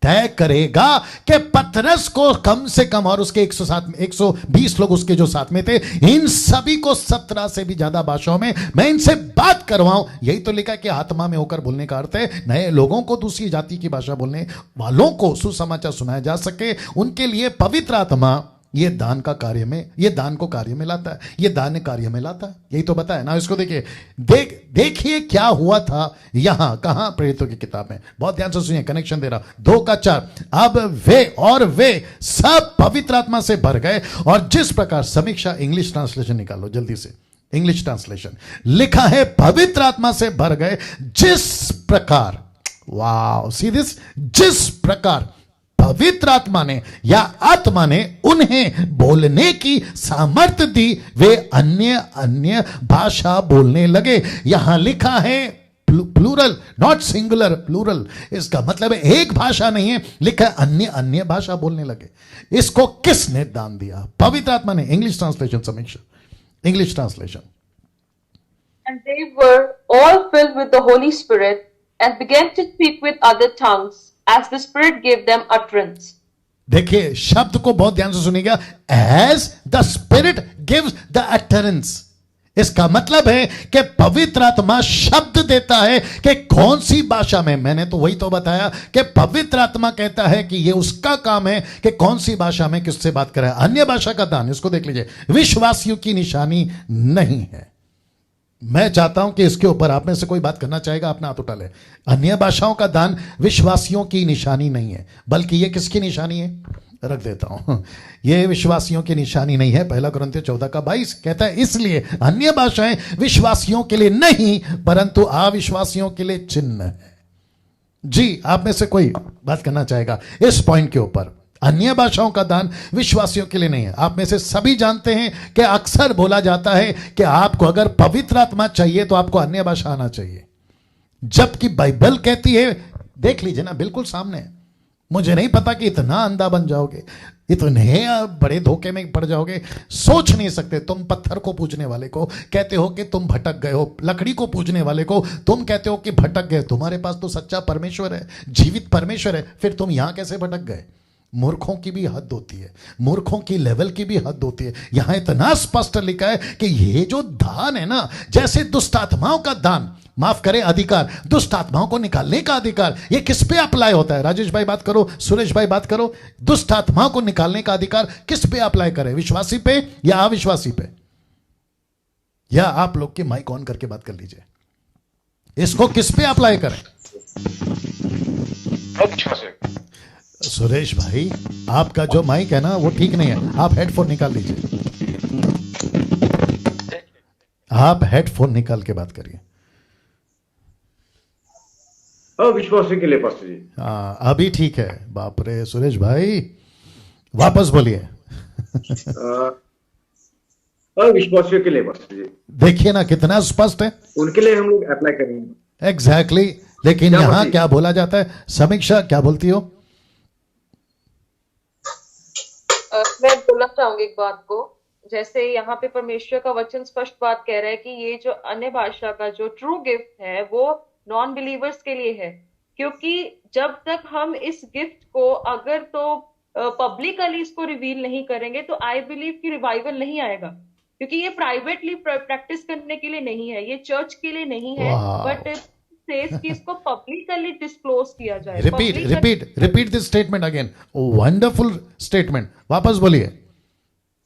तय करेगा कि पतरस को कम से कम, और उसके 120 लोग उसके जो साथ में थे, इन सभी को 17 से भी ज्यादा भाषाओं में मैं इनसे बात करवाऊं। यही तो लिखा कि आत्मा में होकर बोलने का अर्थ है नए लोगों को, दूसरी जाति की भाषा बोलने वालों को सुसमाचार सुनाया जा सके। उनके लिए पवित्र आत्मा ये दान का कार्य में, ये दान को कार्य में लाता है, ये दान कार्य में लाता है। यही तो बताया ना। इसको देखिए, देखिए क्या हुआ था यहां, कहां, प्रेरितों की किताब में। बहुत ध्यान से सुनिए, कनेक्शन दे रहा, 2:4। अब वे सब पवित्र आत्मा से भर गए, और जिस प्रकार, समीक्षा इंग्लिश ट्रांसलेशन निकालो जल्दी से, इंग्लिश ट्रांसलेशन लिखा है, पवित्र आत्मा से भर गए जिस प्रकार, वाह, सी दिस, जिस प्रकार पवित्र आत्मा ने या आत्मा ने उन्हें बोलने की सामर्थ्य दी, वे अन्य अन्य भाषा बोलने लगे। यहां लिखा है प्लूरल, नॉट सिंगुलर, प्लूरल। इसका मतलब है एक भाषा नहीं है, लिखा है अन्य अन्य भाषा बोलने लगे। इसको किसने दान दिया? पवित्र आत्मा ने। इंग्लिश ट्रांसलेशन, समीक्षा English translation. And they were all filled with the Holy Spirit and began to speak with other tongues as the Spirit gave them utterance. देखिए शब्द को बहुत ध्यान से सुनिएगा, as the Spirit gives the utterance। इसका मतलब है कि पवित्र आत्मा शब्द देता है कि कौन सी भाषा में। मैंने तो वही तो बताया कि पवित्र आत्मा कहता है कि ये उसका काम है कि कौन सी भाषा में किससे बात करे। अन्य भाषा का दान, इसको देख लीजिए, विश्वासियों की निशानी नहीं है। मैं चाहता हूं कि इसके ऊपर आप में से कोई बात करना चाहेगा, अपना हाथ उठा ले। अन्य भाषाओं का दान विश्वासियों की निशानी नहीं है, बल्कि ये किसकी निशानी है? रख देता हूं, ये विश्वासियों की निशानी नहीं है। 1 कुरिन्थियों 14:22 कहता है, इसलिए अन्य भाषाएं विश्वासियों के लिए नहीं परंतु अविश्वासियों के लिए चिन्ह है। जी, आप में से कोई बात करना चाहेगा इस पॉइंट के ऊपर? अन्य भाषाओं का दान विश्वासियों के लिए नहीं है। आप में से सभी जानते हैं कि अक्सर बोला जाता है कि आपको अगर पवित्र आत्मा चाहिए तो आपको अन्य भाषा आना चाहिए, जबकि बाइबल कहती है, देख लीजिए ना, बिल्कुल सामने है। मुझे नहीं पता कि इतना अंधा बन जाओगे, इतने बड़े धोखे में पड़ जाओगे, सोच नहीं सकते। तुम पत्थर को पूजने वाले को कहते हो कि तुम भटक गए हो, लकड़ी को पूजने वाले को तुम कहते हो कि भटक गए। तुम्हारे पास तो सच्चा परमेश्वर है, जीवित परमेश्वर है, फिर तुम यहां कैसे भटक गए? मूर्खों की भी हद होती है, मूर्खों की लेवल की भी हद होती है। यहां इतना स्पष्ट लिखा है कि ये जो दान है ना, जैसे दुष्ट आत्माओं का दान, माफ करें अधिकार, दुष्ट आत्माओं को निकालने का अधिकार, ये किस पे अप्लाई होता है? राजेश भाई बात करो, सुरेश भाई बात करो। दुष्ट आत्माओं को निकालने का अधिकार किस पे अप्लाई करें? विश्वासी पे या अविश्वासी पे? या आप लोग के माइक ऑन करके बात कर लीजिए, इसको किस पे अप्लाई करें? सुरेश भाई, आपका जो माइक है ना वो ठीक नहीं है, आप हेडफोन निकाल लीजिए, आप हेडफोन निकाल के बात करिए। अविश्वासी के लिए पास्टर जी। हाँ, अभी ठीक है। बाप रे सुरेश भाई, वापस बोलिए। अविश्वासियों के लिए पास्टर जी। देखिए ना कितना स्पष्ट है, उनके लिए हम लोग अप्लाई करेंगे। एग्जैक्टली। लेकिन यहां क्या बोला जाता है? समीक्षा क्या बोलती हो? मैं बोलना चाहूंगी एक बात को, जैसे यहाँ पे परमेश्वर का वचन स्पष्ट बात कह रहा है कि ये जो अन्य भाषा का जो ट्रू गिफ्ट है वो नॉन बिलीवर्स के लिए है, क्योंकि जब तक हम इस गिफ्ट को अगर तो पब्लिकली इसको रिवील नहीं करेंगे तो आई बिलीव कि रिवाइवल नहीं आएगा, क्योंकि ये प्राइवेटली प्रैक्टिस करने के लिए नहीं है, ये चर्च के लिए नहीं है, बट कि इसको पब्लिकली डिस्क्लोज किया जाए। Repeat this statement again. Wonderful statement, वापस बोलिए।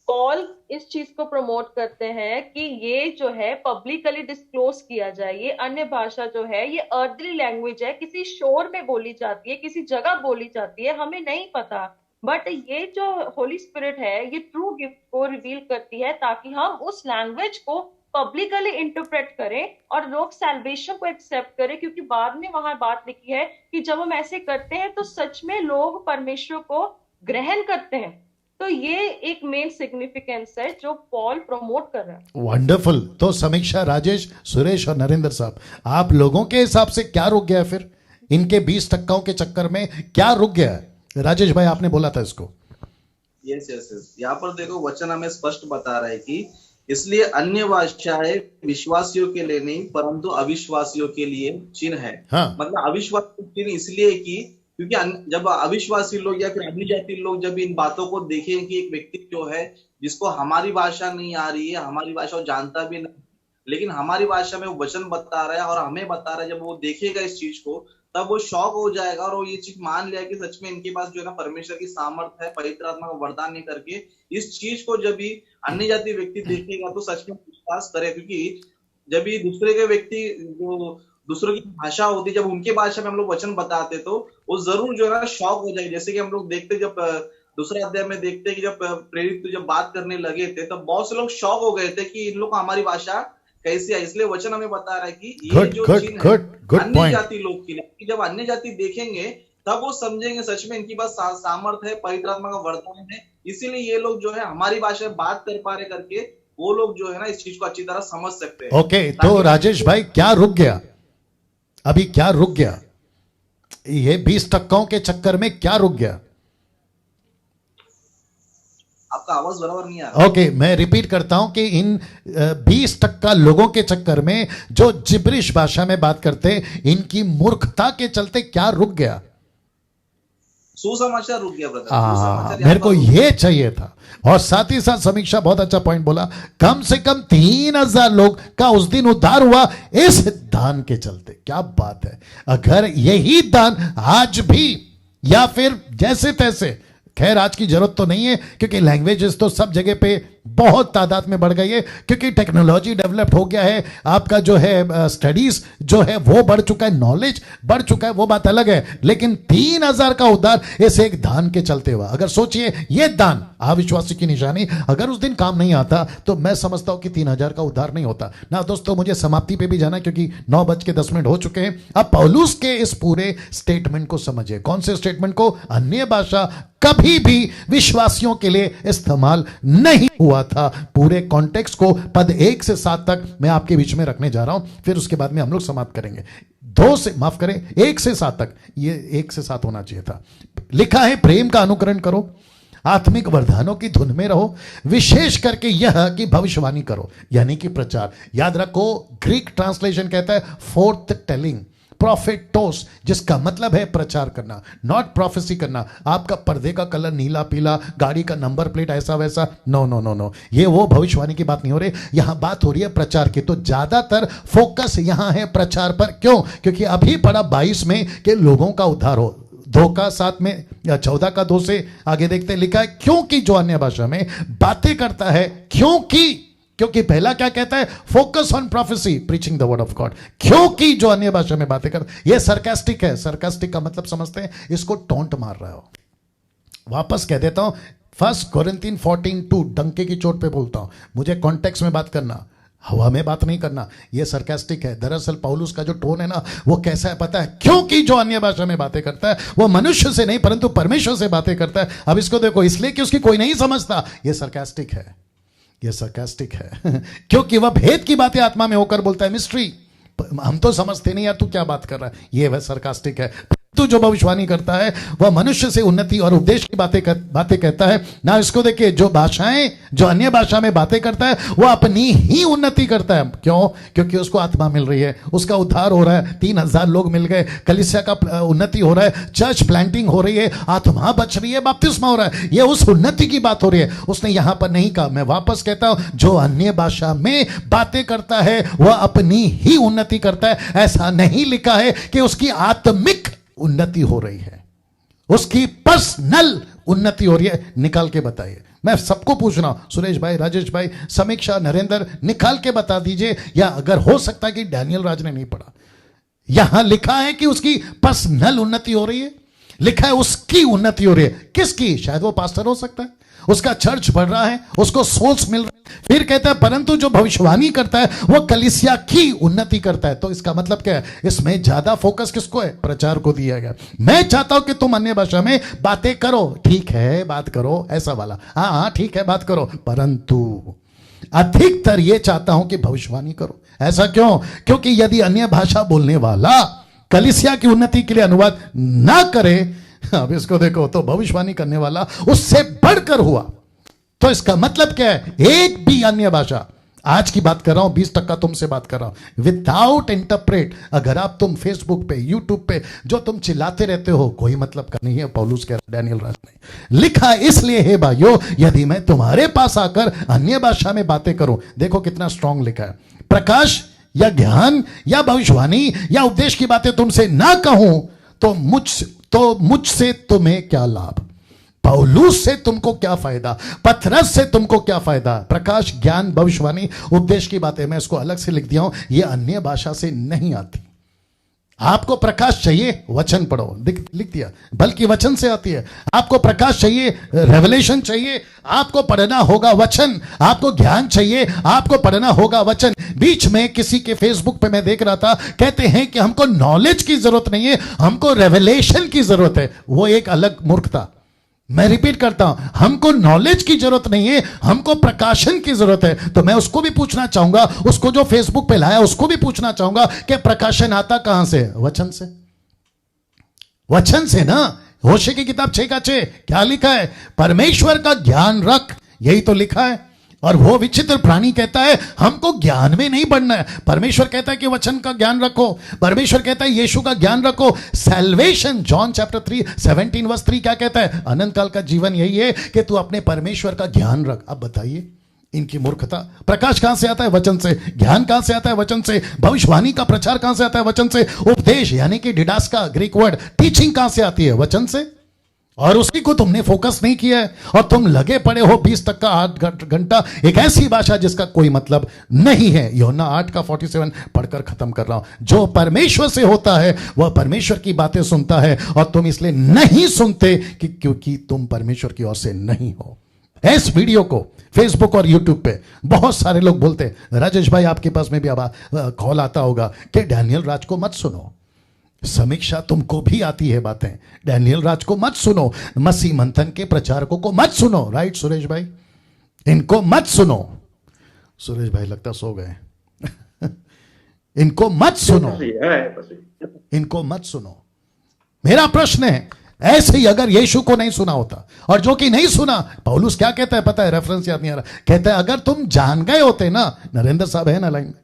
पॉल इस चीज को प्रमोट करते हैं कि ये जो है पब्लिकली डिस्क्लोज किया जाए। ये अन्य भाषा जो है ये अर्दली लैंग्वेज है, किसी शोर में बोली जाती है, किसी जगह बोली जाती है, हमें नहीं पता, बट ये जो होली स्पिरिट है ये ट्रू गिफ्ट को रिवील करती है ताकि हम उस लैंग्वेज को पब्लिकली इंटरप्रेट करें और लोग सैल्वेशन को एक्सेप्ट करें, क्योंकि बाद में वहां बात लिखी है कि जब हम ऐसे करते हैं तो सच में लोग परमेश्वर को ग्रहण करते हैं। तो ये एक मेन सिग्निफिकेंस है जो पॉल प्रमोट कर रहा है। वंडरफुल। तो समीक्षा, राजेश, सुरेश और नरेंद्र साहब, आप लोगों के हिसाब से क्या रुक गया फिर इनके 20% के चक्कर में? क्या रुक गया है? राजेश भाई आपने बोला था इसको। यस। यहाँ पर देखो वचन हमें स्पष्ट बता रहा है कि इसलिए अन्य भाषाएं विश्वासियों के लिए नहीं परंतु अविश्वासियों के लिए चिन्ह है। हाँ। मतलब अविश्वासी चिन्ह इसलिए कि क्योंकि जब अविश्वासी लोग या फिर अन्यजाति लोग जब इन बातों को देखेंगे कि एक व्यक्ति जो है जिसको हमारी भाषा नहीं आ रही है, हमारी भाषा वो जानता भी नहीं, लेकिन हमारी भाषा में वो वचन बता रहा है और हमें बता रहा है, जब वो देखेगा इस चीज को तब वो शॉक हो जाएगा और वो ये चीज मान लिया कि सच में इनके पास जो है ना परमेश्वर की सामर्थ है, पवित्र आत्मा का वरदान नहीं करके इस चीज को जब भी अन्य जाति व्यक्ति देखेगा तो सच में विश्वास करे। क्योंकि जब भी दूसरे के व्यक्ति जो दूसरों की भाषा होती, जब उनके भाषा में हम लोग वचन बताते तो वो जरूर जो है ना शॉक हो जाएगी। जैसे कि हम लोग देखते जब दूसरा अध्याय में देखते कि जब प्रेरित जब बात करने लगे थे तब बहुत से लोग शॉक हो गए थे कि इन लोग को हमारी भाषा कैसे है। इसलिए वचन हमें बता रहा है कि ये जो चीज है अन्य जाति लोग के लिए, जब अन्य जाति देखेंगे तब वो समझेंगे सच में इनकी बात सामर्थ है, पवित्र आत्मा का वरदान है, इसीलिए ये लोग जो है हमारी भाषा में बात कर पा रहे करके वो लोग जो है ना इस चीज को अच्छी तरह समझ सकते हैं। ओके, तो राजेश भाई क्या रुक गया अभी, क्या रुक गया ये 20% के चक्कर में, क्या रुक गया? आपका आवाज बराबर नहीं आ रहा। ओके, मैं रिपीट करता हूं कि इन 20% लोगों के चक्कर में जो जिब्रिश भाषा में बात करते, इनकी मूर्खता के चलते क्या रुक गया? सुसमाचार रुक गया ब्रदर। मेरे को ये चाहिए था। और साथ ही साथ समीक्षा बहुत अच्छा पॉइंट बोला, कम से कम 3000 लोग का उस दिन उद्धार हुआ इस दान के चलते। क्या बात है! अगर यही दान आज भी या फिर जैसे तैसे, खैर आज की जरूरत तो नहीं है क्योंकि लैंग्वेजेस तो सब जगह पे बहुत तादाद में बढ़ गई है, क्योंकि टेक्नोलॉजी डेवलप हो गया है, आपका जो है स्टडीज जो है वो बढ़ चुका है, नॉलेज बढ़ चुका है, वो बात अलग है। लेकिन 3000 का उद्धार इस एक दान के चलते हुआ। अगर सोचिए ये दान अविश्वासी की निशानी अगर उस दिन काम नहीं आता तो मैं समझता हूं कि 3000 का उद्धार नहीं होता ना। दोस्तों मुझे समाप्ति पे भी जाना क्योंकि 9:10 हो चुके हैं। अब पौलुस के इस पूरे स्टेटमेंट को समझिए। कौन से स्टेटमेंट को? अन्य भाषा कभी भी विश्वासियों के लिए इस्तेमाल नहीं हुआ था। पूरे कॉन्टेक्स्ट को पद 1 से 7 तक मैं आपके बीच में रखने जा रहा हूं, फिर उसके बाद में हम लोग समाप्त करेंगे। 1 से 7 तक, ये 1 से 7 होना चाहिए था। लिखा है प्रेम का अनुकरण करो, आत्मिक वरदानों की धुन में रहो, विशेष करके यह कि भविष्यवाणी करो, यानी कि प्रचार। याद रखो ग्रीक ट्रांसलेशन कहता है फोर्थ टेलिंग, प्रोफेटोस, जिसका मतलब है प्रचार करना, नॉट प्रोफेसी करना। आपका पर्दे का कलर नीला पीला, गाड़ी का नंबर प्लेट ऐसा वैसा, नो नो नो नो, ये वो भविष्यवाणी की बात नहीं हो रही। यहां बात हो रही है प्रचार की। तो ज्यादातर फोकस यहां है प्रचार पर। क्यों? क्योंकि अभी पढ़ा 22 में कि लोगों का उद्धार हो। 2 का 7 में या 14 का 2 से आगे देखते हैं, लिखा है क्योंकि जो अन्य भाषा में बातें करता है, क्योंकि पहला क्या कहता है? Focus on prophecy, preaching the word of God. क्योंकि जो अन्य भाषा में बातें कर, ये सरकास्टिक है। सरकास्टिक का मतलब समझते हैं, इसको टोंट मार रहा हो। वापस कह देता हूं 1 कोरिन्थियन 14:2, डंके की चोट पे बोलता हूं, मुझे कॉन्टेक्स्ट में बात करना, हवा में बात नहीं करना। ये सरकास्टिक है। दरअसल पौलुस का जो टोन है ना वो कैसा है पता है? क्योंकि जो अन्य भाषा में बातें करता है वो मनुष्य से नहीं परंतु परमेश्वर से बातें करता है। अब इसको देखो, इसलिए कि उसकी कोई नहीं समझता, ये सरकास्टिक है, ये सरकास्टिक है। क्योंकि वह भेद की बातें आत्मा में होकर बोलता है, मिस्ट्री हम तो समझते नहीं यार, तू क्या बात कर रहा है, ये वह सरकास्टिक है। तो जो भविष्यवाणी करता है वह मनुष्य से उन्नति और उपदेश की बातें कहता है ना। इसको देखिए, जो भाषाएं, जो अन्य भाषा में बातें करता है वो अपनी ही उन्नति करता है। क्यों? क्योंकि उसको आत्मा मिल रही है, उसका उद्धार हो रहा है, 3000 लोग मिल गए, कलीसिया का उन्नति हो रहा है, चर्च प्लांटिंग हो रही है, आत्मा बच रही है, बपतिस्मा हो रहा है। ये उस उन्नति की बात हो रही है। उसने यहां पर नहीं कहा, मैं वापस कहता हूं, जो अन्य भाषा में बातें करता है वह अपनी ही उन्नति करता है। ऐसा नहीं लिखा है कि उसकी आत्मिक उन्नति हो रही है, उसकी पर्सनल उन्नति हो रही है। निकाल के बताइए। मैं सबको पूछ रहा हूं, सुरेश भाई, राजेश भाई, समीक्षा, नरेंद्र, निकाल के बता दीजिए। या अगर हो सकता है कि डैनियल राज ने नहीं पढ़ा, यहां लिखा है कि उसकी पर्सनल उन्नति हो रही है, लिखा है उसकी उन्नति हो रही है। किसकी? शायद वो पास्टर हो सकता है, उसका चर्च बढ़ रहा है, उसको सोल्स मिल रहे हैं। फिर कहता है परंतु जो भविष्यवाणी करता है वो कलीसिया की उन्नति करता है। तो इसका मतलब क्या है? इसमें ज्यादा फोकस किसको है? प्रचार को दिया गया। मैं चाहता हूं कि तुम अन्य भाषा में बातें करो, ठीक है बात करो, ऐसा वाला, हाँ ठीक है बात करो, परंतु अधिकतर ये चाहता हूं कि भविष्यवाणी करो। ऐसा क्यों? क्योंकि यदि अन्य भाषा बोलने वाला कलीसिया की उन्नति के लिए अनुवाद ना करे, अब इसको देखो, तो भविष्यवाणी करने वाला उससे बढ़कर हुआ। तो इसका मतलब क्या है? एक भी अन्य भाषा आज की बात कर रहा हूं, 20% तुमसे बात कर रहा हूं, विदाउट इंटरप्रेट। अगर आप तुम फेसबुक पे, यूट्यूब पे जो तुम चिल्लाते रहते हो, कोई मतलब का नहीं है। पौलुस कह रहा, डैनियल राज ने लिखा, इसलिए हे भाइयों, यदि मैं तुम्हारे पास आकर अन्य भाषा में बातें करूं, देखो कितना स्ट्रांग लिखा है, प्रकाश या ज्ञान या भविष्यवाणी या उपदेश की बातें तुमसे ना कहूं, तो मुझसे तुम्हें क्या लाभ? पौलुस से तुमको क्या फायदा? पतरस से तुमको क्या फायदा? प्रकाश, ज्ञान, भविष्यवाणी, उपदेश की बातें, मैं इसको अलग से लिख दिया हूं, ये अन्य भाषा से नहीं आती। आपको प्रकाश चाहिए, वचन पढ़ो, लिख दिया, बल्कि वचन से आती है। आपको प्रकाश चाहिए, रेवलेशन चाहिए, आपको पढ़ना होगा वचन। आपको ज्ञान चाहिए, आपको पढ़ना होगा वचन। बीच में किसी के फेसबुक पे मैं देख रहा था, कहते हैं कि हमको नॉलेज की जरूरत नहीं है, हमको रेवलेशन की जरूरत है। वो एक अलग मूर्खता। मैं रिपीट करता हूं, हमको नॉलेज की जरूरत नहीं है, हमको प्रकाशन की जरूरत है। तो मैं उसको भी पूछना चाहूंगा, उसको जो फेसबुक पे लाया उसको भी पूछना चाहूंगा कि प्रकाशन आता कहां से? वचन से। वचन से ना। होशे की किताब 6:6 क्या लिखा है? परमेश्वर का ज्ञान रख, यही तो लिखा है। और वो विचित्र प्राणी कहता है हमको ज्ञान में नहीं बढ़ना है। परमेश्वर कहता है कि वचन का ज्ञान रखो। परमेश्वर कहता है यीशु का ज्ञान रखो। सैल्वेशन, जॉन चैप्टर 3:17 क्या कहता है? अनंत काल का जीवन यही है कि तू अपने परमेश्वर का ज्ञान रख। अब बताइए इनकी मूर्खता। प्रकाश कहां से आता है? वचन से। ज्ञान कहां से आता है? वचन से। भविष्यवाणी का प्रचार कहां से आता है? वचन से। उपदेश यानी कि डिडास्का, ग्रीक वर्ड, टीचिंग कहां से आती है? वचन से। और उसी को तुमने फोकस नहीं किया है और तुम लगे पड़े हो 20% 8 घंटा एक ऐसी भाषा जिसका कोई मतलब नहीं है। यूहन्ना 8:47 पढ़कर खत्म कर रहा हूं। जो परमेश्वर से होता है वह परमेश्वर की बातें सुनता है, और तुम इसलिए नहीं सुनते कि क्योंकि तुम परमेश्वर की ओर से नहीं हो। इस वीडियो को फेसबुक और यूट्यूब पे बहुत सारे लोग बोलते हैं, राजेश भाई आपके पास में भी अब कॉल आता होगा कि डैनियल राज को मत सुनो। समीक्षा तुमको भी आती है बातें, डैनियल राज को मत सुनो, मसीह मंथन के प्रचारकों को मत सुनो। राइट सुरेश भाई, इनको मत सुनो। सुरेश भाई लगता सो गए। इनको मत सुनो, इनको मत सुनो। मेरा प्रश्न है, ऐसे ही अगर यीशु को नहीं सुना होता, और जो कि नहीं सुना, पौलुस क्या कहता है पता है? रेफरेंस याद नहीं आ रहा। कहता है अगर तुम जान गए होते ना, नरेंद्र साहब है ना लाइन में?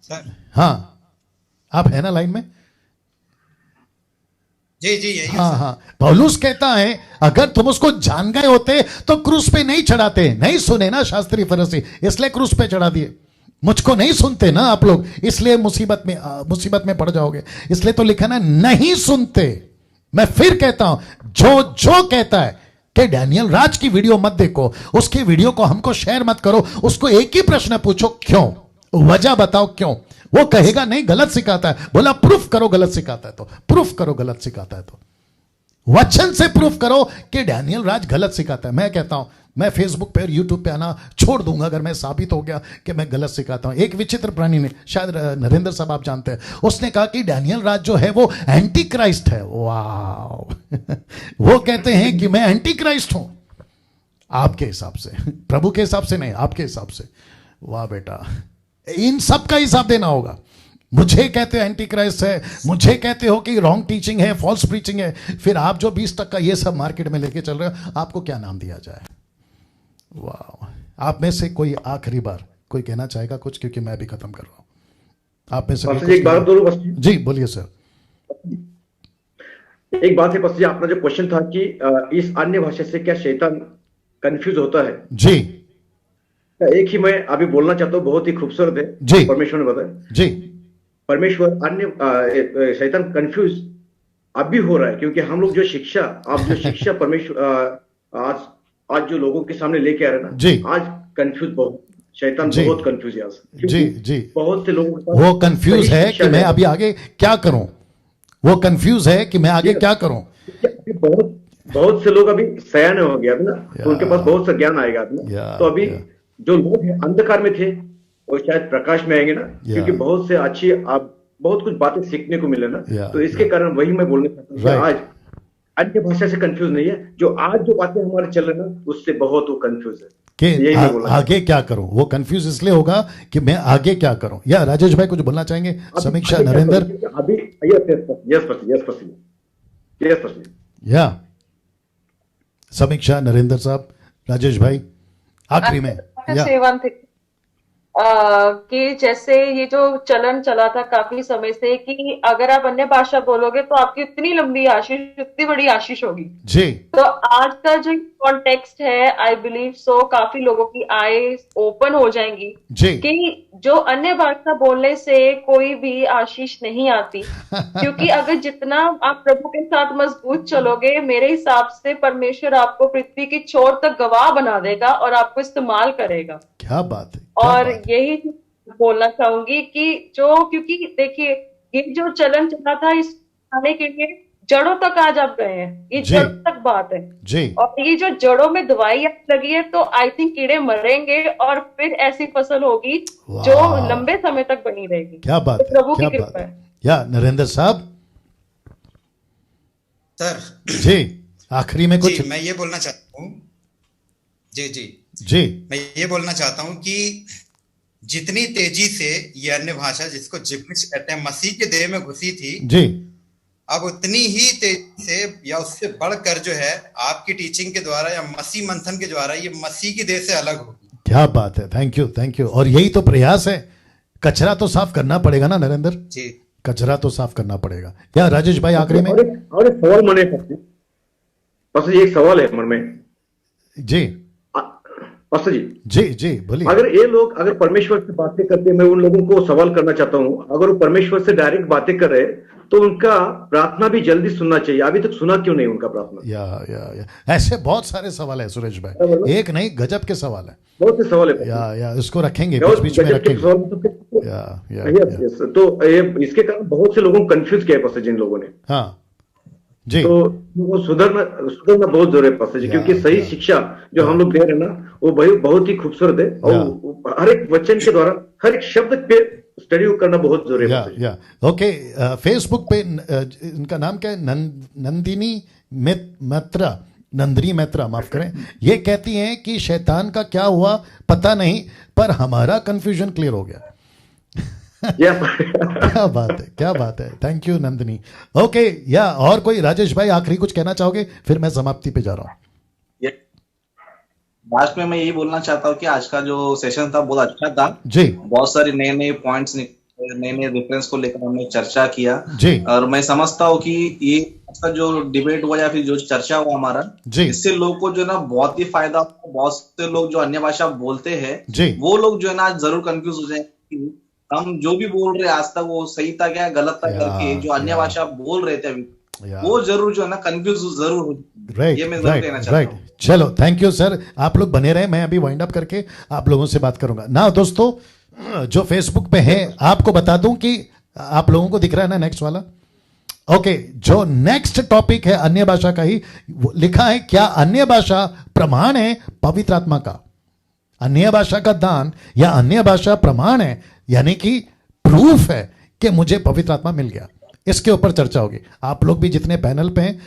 सर हाँ, आप है ना लाइन में? जी यही। हाँ, पौलुस कहता है अगर तुम उसको जान गए होते तो क्रूस पे नहीं चढ़ाते। नहीं सुने ना शास्त्री फरीसी, इसलिए क्रूस पे चढ़ा दिए। मुझको नहीं सुनते ना आप लोग, इसलिए मुसीबत में पड़ जाओगे। इसलिए तो लिखा ना, नहीं सुनते। मैं फिर कहता हूं, जो कहता है कि डैनियल राज की वीडियो मत देखो, उसकी वीडियो को हमको शेयर मत करो, उसको एक ही प्रश्न पूछो, क्यों? वजह बताओ क्यों। वो कहेगा नहीं गलत सिखाता है। बोला प्रूफ करो गलत सिखाता है तो, प्रूफ करो गलत सिखाता है तो, वचन से प्रूफ करो कि डैनियल राज गलत सिखाता है। मैं कहता हूं मैं फेसबुक पे और यूट्यूब पे आना छोड़ दूंगा अगर मैं साबित हो गया कि मैं गलत सिखाता हूं। एक विचित्र प्राणी ने, शायद नरेंद्र साहब आप जानते हैं, उसने कहा कि डैनियल राज जो है वो एंटी क्राइस्ट है। वाह। वो कहते हैं कि मैं एंटी क्राइस्ट हूं आपके हिसाब से, प्रभु के हिसाब से नहीं, आपके हिसाब से। वाह बेटा, इन सब का हिसाब देना होगा। मुझे कहते हो एंटी क्राइस्ट है, मुझे कहते हो कि रॉन्ग टीचिंग है, फॉल्स प्रीचिंग है, फिर आप जो 20% ये सब मार्केट में लेके चल रहे हो, आपको क्या नाम दिया जाए? वाह। आप में से कोई आखिरी बार कोई कहना चाहेगा कुछ, क्योंकि मैं भी खत्म कर रहा हूं। आप में से एक बात बोलूं? जी बोलिए सर। एक बात है बस, आपका जो क्वेश्चन था कि इस अन्य भाषा से क्या शैतान कंफ्यूज होता है? जी, एक ही मैं अभी बोलना चाहता हूँ, बहुत ही खूबसूरत है। जी, परमेश्वर ने बताया जी, परमेश्वर अन्य शैतान कंफ्यूज अब भी हो रहा है, क्योंकि हम लोग जो शिक्षा परमेश्वर आज जो लोगों के सामने लेके आ रहे हैं ना जी, आज कंफ्यूज बहुत, शैतान बहुत कंफ्यूज है आज। जी, बहुत से लोगों वो कंफ्यूज है कि मैं अभी आगे क्या करूं, वो कंफ्यूज है कि मैं आगे क्या करूं। बहुत से लोग अभी सयाने हो गया ना, तो उनके पास बहुत सा ज्ञान आएगा अभी। तो अभी जो लोग अंधकार में थे वो शायद प्रकाश में आएंगे ना, क्योंकि बहुत से अच्छी आप बहुत कुछ बातें सीखने को मिले ना। तो इसके कारण वही मैं बोलना चाहता हूँ, आज अन्य भाषा से कंफ्यूज नहीं है, जो आज जो बातें हमारे चल रहे ना उससे बहुत वो कंफ्यूज है कि आगे क्या करूं। वो कंफ्यूज इसलिए होगा कि मैं आगे क्या करूं। या राजेश भाई कुछ बोलना चाहेंगे? समीक्षा, नरेंद्र अभी या समीक्षा, नरेंद्र साहब, राजेश भाई आखिरी में। to say one thing. कि जैसे ये जो चलन चला था काफी समय से कि अगर आप अन्य भाषा बोलोगे तो आपकी इतनी लंबी आशीष, इतनी बड़ी आशीष होगी जी। तो आज का जो कॉन्टेक्स्ट है, आई बिलीव सो, काफी लोगों की आईज ओपन हो जाएंगी जी। कि जो अन्य भाषा बोलने से कोई भी आशीष नहीं आती क्योंकि अगर जितना आप प्रभु के साथ मजबूत चलोगे, मेरे हिसाब से परमेश्वर आपको पृथ्वी की छोर तक गवाह बना देगा और आपको इस्तेमाल करेगा। क्या बात है, क्या और बात है। यही बोलना चाहूंगी कि जो, क्योंकि देखिए ये जो चलन चला था इस आने के लिए जड़ों तक आज आप गए हैं, ये जी। जड़ तक बात है जी। और ये जो जड़ों में दवाई लगी है तो आई थिंक कीड़े मरेंगे और फिर ऐसी फसल होगी जो वाह। लंबे समय तक बनी रहेगी। क्या बात तो है, प्रभु क्या की बात कृपा है। है। या नरेंद्र साहब सर जी, आखिरी में कुछ। जी मैं ये बोलना चाहता हूँ, जी जी जी मैं ये बोलना चाहता हूँ कि जितनी तेजी से ये अन्य भाषा, जिसको जिब्रिश कहते हैं, मसीह के देह में घुसी थी, जी, अब उतनी ही तेजी से या उससे बढ़कर जो है आपकी टीचिंग के द्वारा या मसीह मंथन के द्वारा ये मसीह की देह से अलग होगी। क्या बात है, थैंक यू, थैंक यू। और यही तो प्रयास है। कचरा तो साफ करना पड़ेगा ना नरेंद्र जी, कचरा तो साफ करना पड़ेगा। क्या राजेश भाई आखिरी में? और एक सवाल मन में, बस ये एक सवाल है मन में जी पास्टर जी। जी जी बोलिए। अगर ये लोग अगर परमेश्वर से बातें करते, मैं उन लोगों को सवाल करना चाहता हूं, अगर वो परमेश्वर से डायरेक्ट बातें कर रहे तो उनका प्रार्थना भी जल्दी सुनना चाहिए। अभी तक सुना क्यों नहीं उनका प्रार्थना? या ऐसे बहुत सारे सवाल है सुरेश भाई, एक नहीं गजब के सवाल है। बहुत से सवाल है या इसको रखेंगे, बीच बीच में रखेंगे। या यस, तो ये इसके कारण बहुत से लोगों को कंफ्यूज किया है पास्टर जी इन लोगों ने। हाँ जी। तो वो सुधरना बहुत जरूरी है पास्टर जी, क्योंकि सही शिक्षा जो हम लोग दे रहे हैं ना वो बहुत ही खूबसूरत है और हर एक वचन के द्वारा हर एक शब्द पे स्टडी करना बहुत जरूरी है। या ओके। फेसबुक पे इनका नाम क्या है? नंदिनी मैत्रा, माफ करें। ये कहती हैं कि शैतान का क्या हुआ पता नहीं, पर हमारा कंफ्यूजन क्लियर हो गया। क्या बात है, क्या बात है। Thank you Nandini. ओके, या और कोई राजेश भाई आखिरी कुछ कहना चाहोगे? फिर मैं समाप्ति पे जा रहा हूँ। लास्ट में मैं यही बोलना चाहता हूँ कि आज का जो सेशन था बहुत अच्छा था जी। बहुत सारे नए नए पॉइंट्स, नए नए रेफरेंस को लेकर हमने चर्चा किया जी। और मैं समझता हूँ कि ये आज जो डिबेट हुआ या फिर जो चर्चा हुआ हमारा जी, इससे लोगों को जो है ना बहुत ही फायदा हुआ। बहुत से लोग जो अन्य भाषा बोलते हैं जी, वो लोग जो है ना जरूर कंफ्यूज हो जाए कि हम जो भी बोल रहे आज तक वो सही था क्या गलत था करके जो अन्य भाषा बोल रहे थे अभी वो जरूर जो है ना कंफ्यूज जरूर हो। राइट ये मैं जरूर कहना चाहता हूँ। चलो थैंक यू सर, आप लोग बने रहे। मैं अभी वाइंड अप करके आप लोगों से बात करूंगा ना। दोस्तों जो फेसबुक पे है आपको बता दूं कि आप लोगों को दिख रहा है ना नेक्स्ट वाला? ओके, जो नेक्स्ट टॉपिक है अन्य भाषा का ही लिखा है। क्या अन्य भाषा प्रमाण है पवित्र आत्मा का? अन्य भाषा का दान या अन्य भाषा प्रमाण है, यानी कि प्रूफ है कि मुझे पवित्र आत्मा मिल गया। इसके ऊपर चर्चा होगी। आप लोग भी जितने पैनल पे हैं